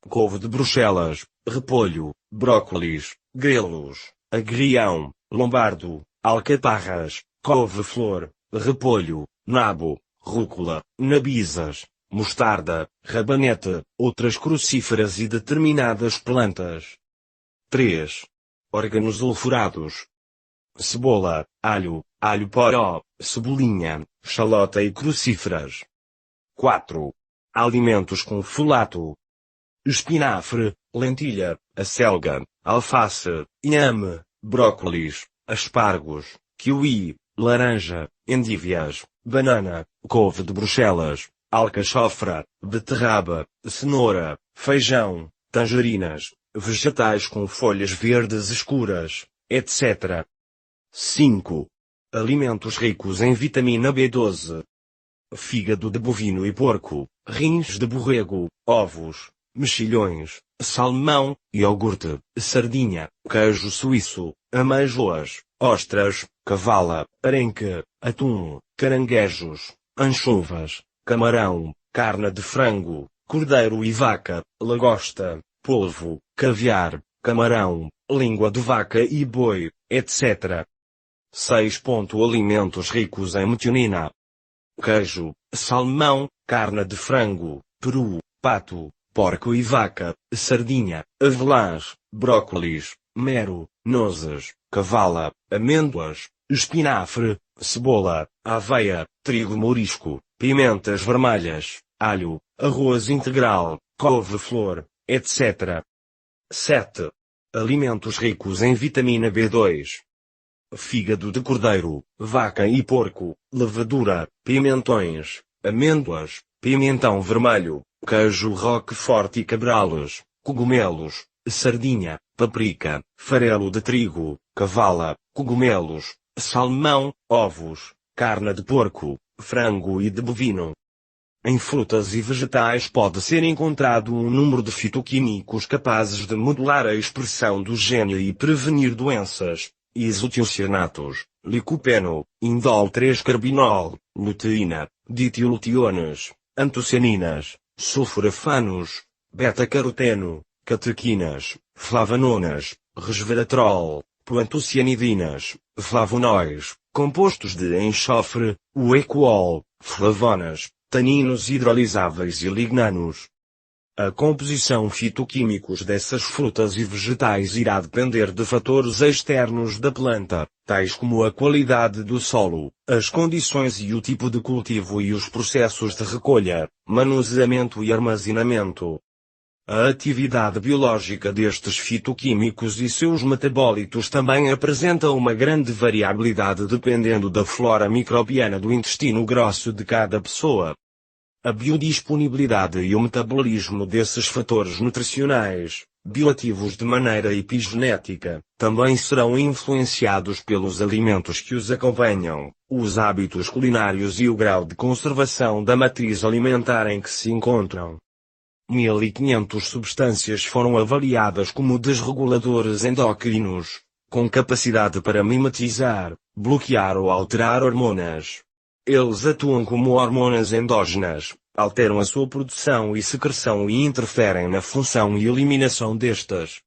Couve de Bruxelas, repolho, brócolis, grelos, agrião, lombardo, alcaparras, couve-flor, repolho, nabo, rúcula, nabizas, mostarda, rabanete, outras crucíferas e determinadas plantas. 3. Órgãos sulfurados. Cebola, alho, alho poró, cebolinha, xalota e crucíferas. 4. Alimentos com folato. Espinafre, lentilha, acelga, alface, inhame, brócolis, aspargos, kiwi, laranja, endívias, banana, couve de Bruxelas, alcachofra, beterraba, cenoura, feijão, tangerinas, vegetais com folhas verdes escuras, etc. 5. Alimentos ricos em vitamina B12. Fígado de bovino e porco, rins de borrego, ovos, mexilhões, salmão, iogurte, sardinha, queijo suíço, ameijoas, ostras, cavala, arenque, atum, caranguejos, anchovas, camarão, carne de frango, cordeiro e vaca, lagosta, polvo, caviar, camarão, língua de vaca e boi, etc. 6. Alimentos ricos em metionina. Queijo, salmão, carne de frango, peru, pato, porco e vaca, sardinha, avelãs, brócolis, mero, nozes, cavala, amêndoas, espinafre, cebola, aveia, trigo mourisco, pimentas vermelhas, alho, arroz integral, couve-flor, etc. 7. Alimentos ricos em vitamina B2. Fígado de cordeiro, vaca e porco, levedura, pimentões, amêndoas, pimentão vermelho, queijo roquefort e cabrales, cogumelos, sardinha, paprika, farelo de trigo, cavala, cogumelos, salmão, ovos, carne de porco, frango e de bovino. Em frutas e vegetais pode ser encontrado um número de fitoquímicos capazes de modular a expressão do gene e prevenir doenças: isotiocianatos, licopeno, indol 3-carbinol, luteína, ditillutiones, antocianinas, sulforafanos, beta-caroteno, catequinas, flavanonas, resveratrol, poantocianidinas, flavonois, compostos de enxofre, uecool, flavonas, taninos hidrolisáveis e lignanos. A composição fitoquímicos dessas frutas e vegetais irá depender de fatores externos da planta, tais como a qualidade do solo, as condições e o tipo de cultivo e os processos de recolha, manuseamento e armazenamento. A atividade biológica destes fitoquímicos e seus metabólitos também apresenta uma grande variabilidade dependendo da flora microbiana do intestino grosso de cada pessoa. A biodisponibilidade e o metabolismo desses fatores nutricionais, bioativos de maneira epigenética, também serão influenciados pelos alimentos que os acompanham, os hábitos culinários e o grau de conservação da matriz alimentar em que se encontram. 1.500 substâncias foram avaliadas como desreguladores endócrinos, com capacidade para mimetizar, bloquear ou alterar hormonas. Eles atuam como hormonas endógenas, alteram a sua produção e secreção e interferem na função e eliminação destas.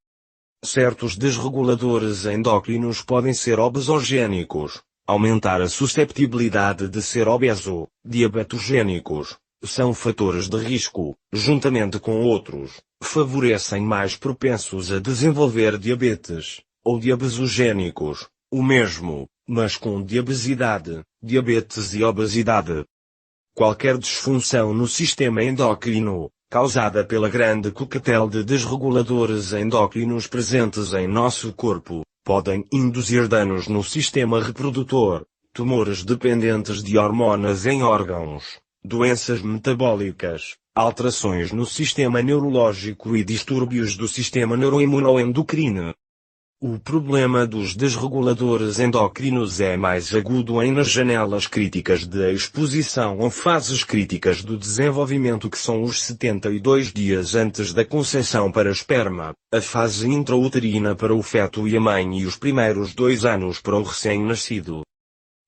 Certos desreguladores endócrinos podem ser obesogênicos, aumentar a susceptibilidade de ser obeso, diabetogênicos, são fatores de risco, juntamente com outros, favorecem mais propensos a desenvolver diabetes, ou diabesogênicos, o mesmo, mas com diabesidade, diabetes e obesidade. Qualquer disfunção no sistema endócrino, causada pela grande coquetel de desreguladores endócrinos presentes em nosso corpo, podem induzir danos no sistema reprodutor, tumores dependentes de hormonas em órgãos, doenças metabólicas, alterações no sistema neurológico e distúrbios do sistema neuroimunoendocrino. O problema dos desreguladores endócrinos é mais agudo nas janelas críticas de exposição ou fases críticas do desenvolvimento, que são os 72 dias antes da concepção para esperma, a fase intrauterina para o feto e a mãe e os primeiros 2 anos para o recém-nascido.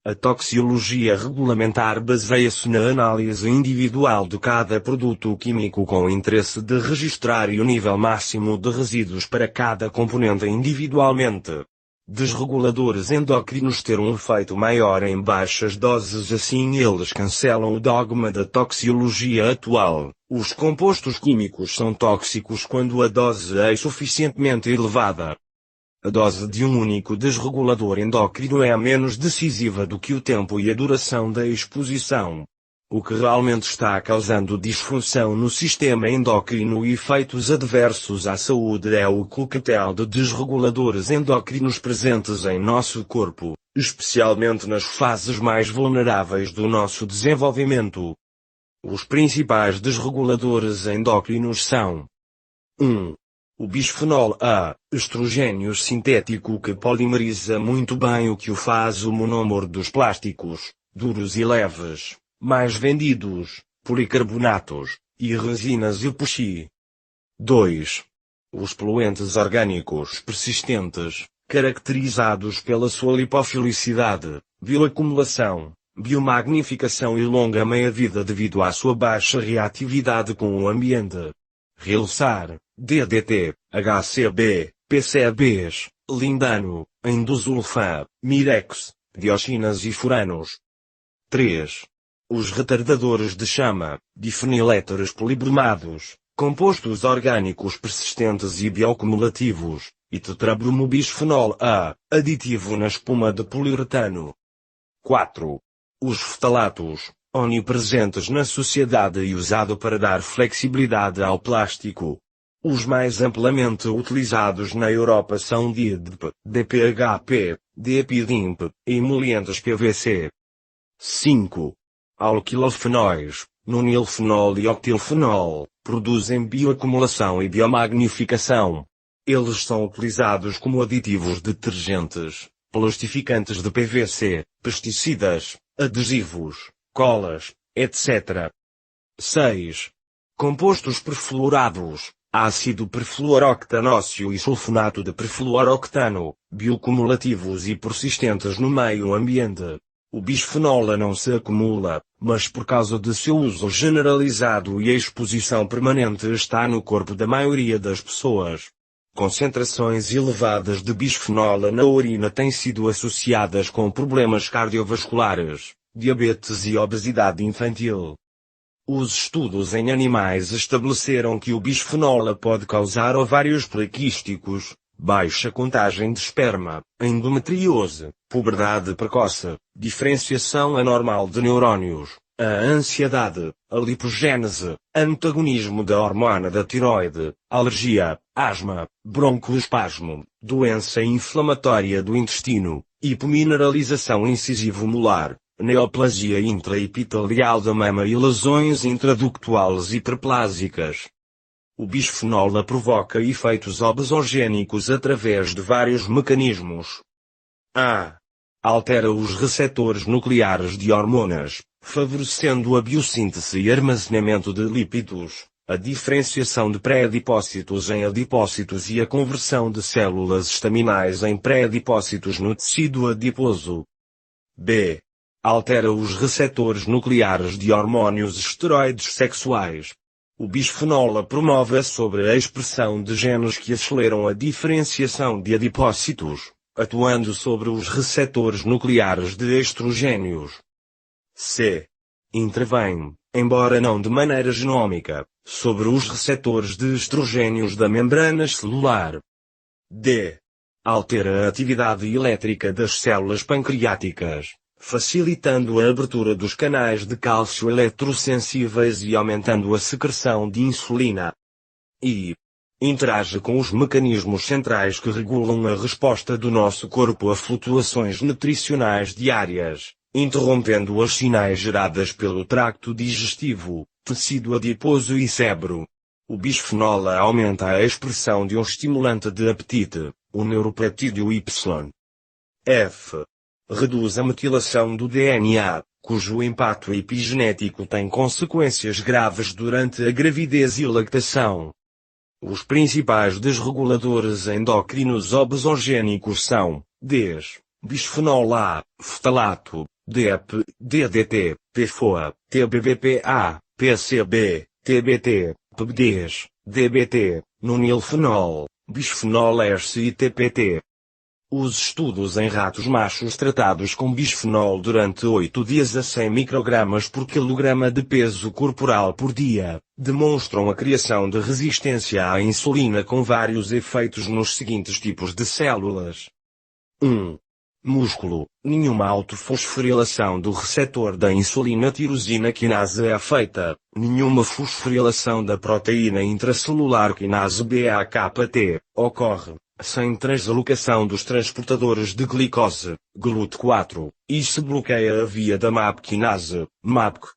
A toxicologia regulamentar baseia-se na análise individual de cada produto químico com o interesse de registrar o nível máximo de resíduos para cada componente individualmente. Desreguladores endócrinos ter um efeito maior em baixas doses, assim eles cancelam o dogma da toxicologia atual. Os compostos químicos são tóxicos quando a dose é suficientemente elevada. A dose de um único desregulador endócrino é menos decisiva do que o tempo e a duração da exposição. O que realmente está causando disfunção no sistema endócrino e efeitos adversos à saúde é o coquetel de desreguladores endócrinos presentes em nosso corpo, especialmente nas fases mais vulneráveis do nosso desenvolvimento. Os principais desreguladores endócrinos são: 1. O bisfenol A, estrogênio sintético que polimeriza muito bem, o que o faz o monômero dos plásticos, duros e leves, mais vendidos, policarbonatos, e resinas epoxi. 2. Os poluentes orgânicos persistentes, caracterizados pela sua lipofilicidade, bioacumulação, biomagnificação e longa meia-vida devido à sua baixa reatividade com o ambiente. Realçar, DDT, HCB, PCBs, lindano, endosulfan, mirex, dioxinas e furanos. 3. Os retardadores de chama, difeniléteres polibromados, compostos orgânicos persistentes e bioacumulativos, e tetrabromobisfenol A, aditivo na espuma de poliuretano. 4. Os ftalatos, onipresentes na sociedade e usado para dar flexibilidade ao plástico. Os mais amplamente utilizados na Europa são DIDP, DPHP, DEPIDIMP, e emolientes PVC. 5. Alquilofenóis, nonilfenol e octilfenol, produzem bioacumulação e biomagnificação. Eles são utilizados como aditivos detergentes, plastificantes de PVC, pesticidas, adesivos, colas, etc. 6. Compostos perfluorados, ácido perfluoroctanócio e sulfonato de perfluoroctano, bioacumulativos e persistentes no meio ambiente. O bisfenol A não se acumula, mas por causa de seu uso generalizado e a exposição permanente está no corpo da maioria das pessoas. Concentrações elevadas de bisfenol A na urina têm sido associadas com problemas cardiovasculares, diabetes e obesidade infantil. Os estudos em animais estabeleceram que o bisfenol A pode causar ovários poliquísticos, baixa contagem de esperma, endometriose, puberdade precoce, diferenciação anormal de neurónios, a ansiedade, a lipogênese, antagonismo da hormona da tiroide, alergia, asma, broncoespasmo, doença inflamatória do intestino, hipomineralização incisivo-molar, neoplasia intraepitelial da mama e lesões intraductuais hiperplásicas. O bisfenol A provoca efeitos obesogênicos através de vários mecanismos. A. Altera os receptores nucleares de hormonas, favorecendo a biossíntese e armazenamento de lípidos, a diferenciação de pré-adipócitos em adipócitos e a conversão de células estaminais em pré-adipócitos no tecido adiposo. B. Altera os receptores nucleares de hormônios esteroides sexuais. O bisfenol A promove sobre a expressão de genes que aceleram a diferenciação de adipócitos, atuando sobre os receptores nucleares de estrogênios. C. Intervém, embora não de maneira genômica, sobre os receptores de estrogênios da membrana celular. D. Altera a atividade elétrica das células pancreáticas, facilitando a abertura dos canais de cálcio eletrossensíveis e aumentando a secreção de insulina. E interage com os mecanismos centrais que regulam a resposta do nosso corpo a flutuações nutricionais diárias, interrompendo as sinais geradas pelo tracto digestivo, tecido adiposo e cérebro. O bisfenol A aumenta a expressão de um estimulante de apetite, o neuropeptídeo Y. F. Reduz a metilação do DNA, cujo impacto epigenético tem consequências graves durante a gravidez e lactação. Os principais desreguladores endócrinos obesogênicos são DES, bisfenol A, ftalato, DEP, DDT, PFOA, TBBPA, PCB, TBT, PBDES, DBT, nonilfenol, bisfenol S e TPT. Os estudos em ratos machos tratados com bisfenol durante 8 dias a 100 microgramas por quilograma de peso corporal por dia, demonstram a criação de resistência à insulina com vários efeitos nos seguintes tipos de células. 1. Músculo. Nenhuma autofosforilação do receptor da insulina tirosina quinase é feita, nenhuma fosforilação da proteína intracelular quinase BAKT ocorre, sem translocação dos transportadores de glicose, GLUT4, e se bloqueia a via da MAP quinase, MAPK.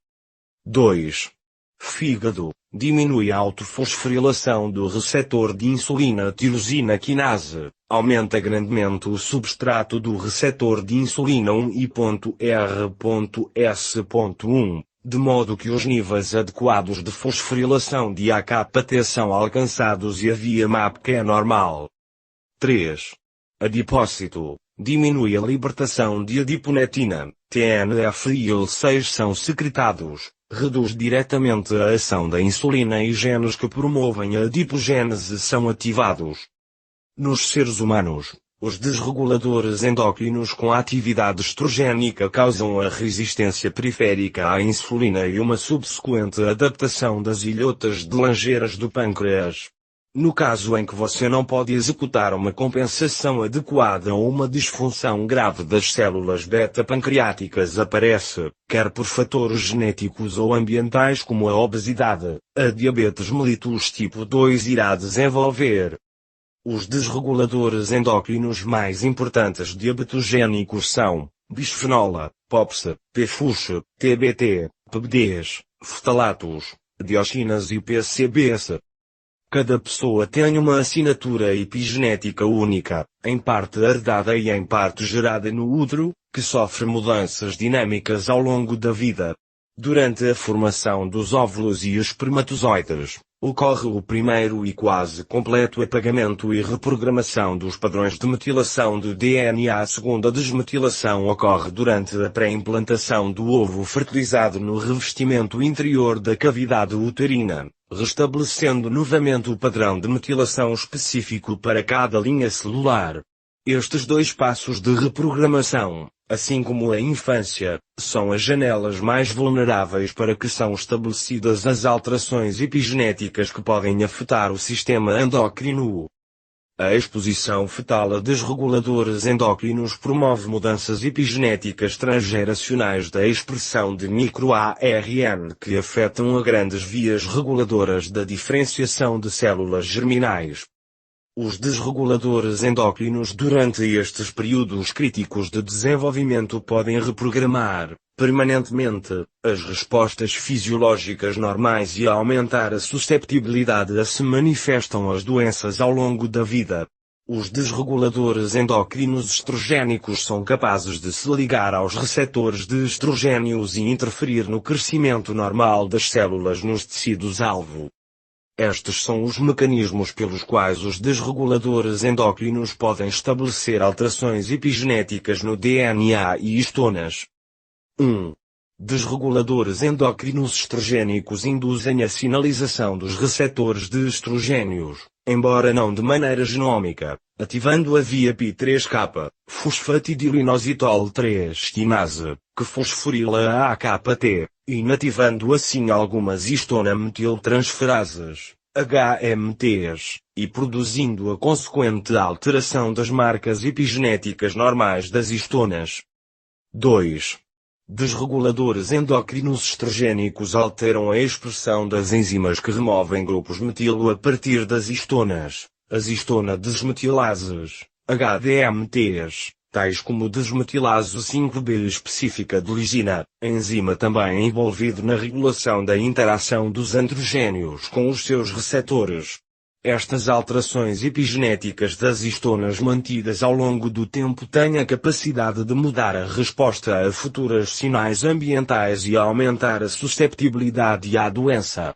2. Fígado. Diminui a autofosforilação do receptor de insulina tirosina quinase, aumenta grandemente o substrato do receptor de insulina 1I.R.S.1, de modo que os níveis adequados de fosforilação de AKT são alcançados e a via MAPK é normal. 3. Adipócito. Diminui a libertação de adiponetina, TNF e IL-6 são secretados, reduz diretamente a ação da insulina e genes que promovem a adipogênese são ativados. Nos seres humanos, os desreguladores endócrinos com atividade estrogênica causam a resistência periférica à insulina e uma subsequente adaptação das ilhotas de Langerhans do pâncreas. No caso em que você não pode executar uma compensação adequada ou uma disfunção grave das células beta-pancreáticas aparece, quer por fatores genéticos ou ambientais como a obesidade, a diabetes mellitus tipo 2 irá desenvolver. Os desreguladores endócrinos mais importantes diabetogênicos são bisfenol A, POPs, PFUS, TBT, PBDs, ftalatos, dioxinas e PCBs. Cada pessoa tem uma assinatura epigenética única, em parte herdada e em parte gerada no útero, que sofre mudanças dinâmicas ao longo da vida. Durante a formação dos óvulos e espermatozoides, ocorre o primeiro e quase completo apagamento e reprogramação dos padrões de metilação do DNA. A segunda desmetilação ocorre durante a pré-implantação do ovo fertilizado no revestimento interior da cavidade uterina, restabelecendo novamente o padrão de metilação específico para cada linha celular. Estes dois passos de reprogramação, assim como a infância, são as janelas mais vulneráveis para que são estabelecidas as alterações epigenéticas que podem afetar o sistema endócrino. A exposição fetal a desreguladores endócrinos promove mudanças epigenéticas transgeracionais da expressão de microARN que afetam a grandes vias reguladoras da diferenciação de células germinais. Os desreguladores endócrinos durante estes períodos críticos de desenvolvimento podem reprogramar, permanentemente, as respostas fisiológicas normais e aumentar a susceptibilidade a se manifestam as doenças ao longo da vida. Os desreguladores endócrinos estrogênicos são capazes de se ligar aos receptores de estrogênios e interferir no crescimento normal das células nos tecidos-alvo. Estes são os mecanismos pelos quais os desreguladores endócrinos podem estabelecer alterações epigenéticas no DNA e histonas. 1. Desreguladores endócrinos estrogênicos induzem a sinalização dos receptores de estrogênios, embora não de maneira genômica, ativando a via Pi3K, fosfatidilinositol 3-quinase, que fosforila a AKT, inativando assim algumas histona-metiltransferases, HMTs, e produzindo a consequente alteração das marcas epigenéticas normais das histonas. 2. Desreguladores endócrinos estrogênicos alteram a expressão das enzimas que removem grupos metilo a partir das histonas, as histona-desmetilases, HDMTs, tais como desmetilase 5B específica de lisina, enzima também envolvido na regulação da interação dos androgénios com os seus receptores. Estas alterações epigenéticas das histonas mantidas ao longo do tempo têm a capacidade de mudar a resposta a futuros sinais ambientais e aumentar a susceptibilidade à doença.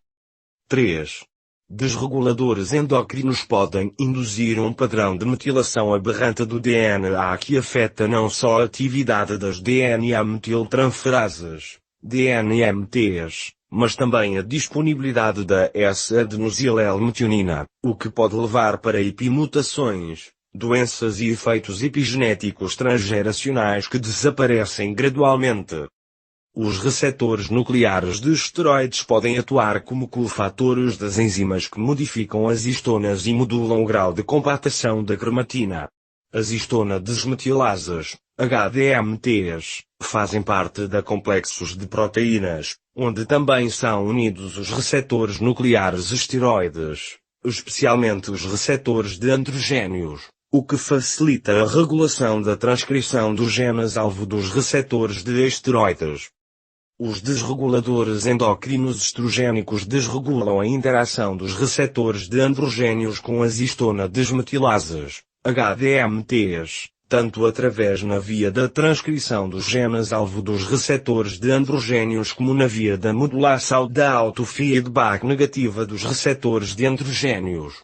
3. Desreguladores endócrinos podem induzir um padrão de metilação aberrante do DNA que afeta não só a atividade das DNA-metiltransferases, DNMTs, mas também a disponibilidade da S-adenosylmetionina, o que pode levar para epimutações, doenças e efeitos epigenéticos transgeracionais que desaparecem gradualmente. Os receptores nucleares de esteroides podem atuar como cofatores das enzimas que modificam as histonas e modulam o grau de compactação da cromatina. As histona-desmetilases, HDMTs, fazem parte da complexos de proteínas, onde também são unidos os receptores nucleares esteroides, especialmente os receptores de androgénios, o que facilita a regulação da transcrição dos genes-alvo dos receptores de esteroides. Os desreguladores endócrinos estrogênicos desregulam a interação dos receptores de androgénios com as histona-desmetilases, HDMTs, tanto através na via da transcrição dos genes-alvo dos receptores de androgénios como na via da modulação da autofeedback negativa dos receptores de androgénios.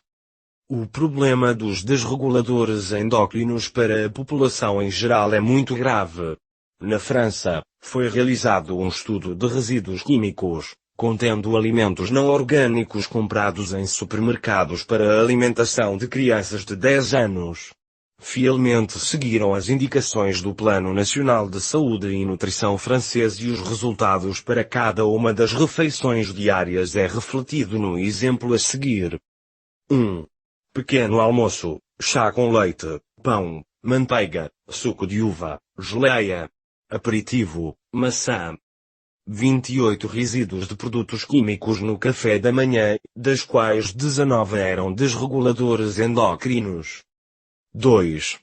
O problema dos desreguladores endócrinos para a população em geral é muito grave. Na França, foi realizado um estudo de resíduos químicos, contendo alimentos não orgânicos comprados em supermercados para a alimentação de crianças de 10 anos. Fielmente seguiram as indicações do Plano Nacional de Saúde e Nutrição francês e os resultados para cada uma das refeições diárias é refletido no exemplo a seguir. 1. Pequeno almoço, chá com leite, pão, manteiga, suco de uva, geleia. Aperitivo, maçã. 28 resíduos de produtos químicos no café da manhã, das quais 19 eram desreguladores endócrinos. 2.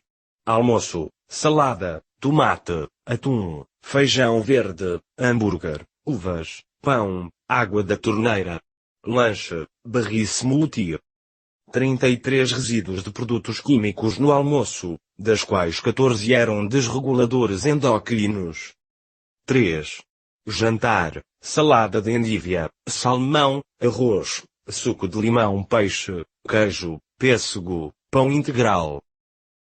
Almoço, salada, tomate, atum, feijão verde, hambúrguer, uvas, pão, água da torneira. Lanche, barra smoothie. 33 resíduos de produtos químicos no almoço, das quais 14 eram desreguladores endócrinos. 3. Jantar, salada de endívia, salmão, arroz, suco de limão, peixe, queijo, pêssego, pão integral.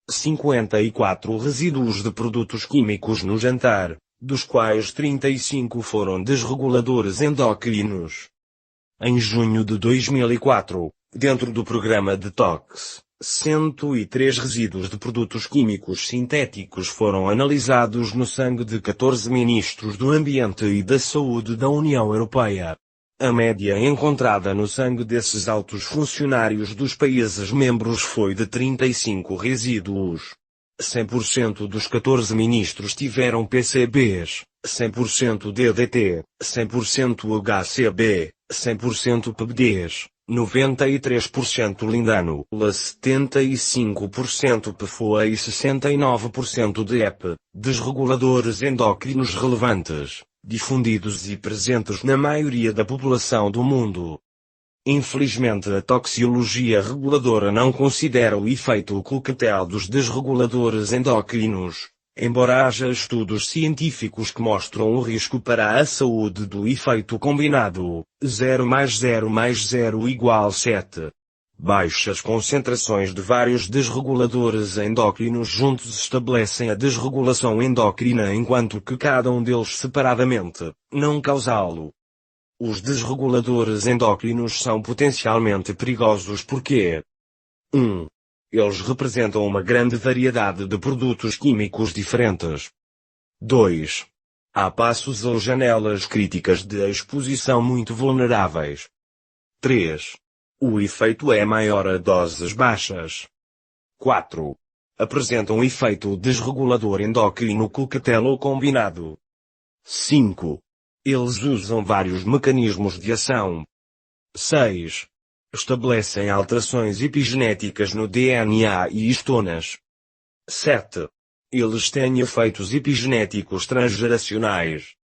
54 resíduos de produtos químicos no jantar, dos quais 35 foram desreguladores endócrinos. Em junho de 2004, dentro do programa Detox, 103 resíduos de produtos químicos sintéticos foram analisados no sangue de 14 ministros do Ambiente e da Saúde da União Europeia. A média encontrada no sangue desses altos funcionários dos países membros foi de 35 resíduos. 100% dos 14 ministros tiveram PCBs, 100% DDT, 100% HCB, 100% PBDs, 93% lindano, 75% PFOA e 69% de EP, desreguladores endócrinos relevantes, difundidos e presentes na maioria da população do mundo. Infelizmente a toxicologia reguladora não considera o efeito coquetel dos desreguladores endócrinos, embora haja estudos científicos que mostram o risco para a saúde do efeito combinado, 0 mais 0 mais 0 igual 7. Baixas concentrações de vários desreguladores endócrinos juntos estabelecem a desregulação endócrina, enquanto que cada um deles separadamente, não causá-lo. Os desreguladores endócrinos são potencialmente perigosos porque 1. Eles representam uma grande variedade de produtos químicos diferentes. 2. Há passos ou janelas críticas de exposição muito vulneráveis. 3. O efeito é maior a doses baixas. 4. Apresentam efeito desregulador endócrino coquetel ou combinado. 5. Eles usam vários mecanismos de ação. 6. Estabelecem alterações epigenéticas no DNA e histonas. 7. Eles têm efeitos epigenéticos transgeracionais.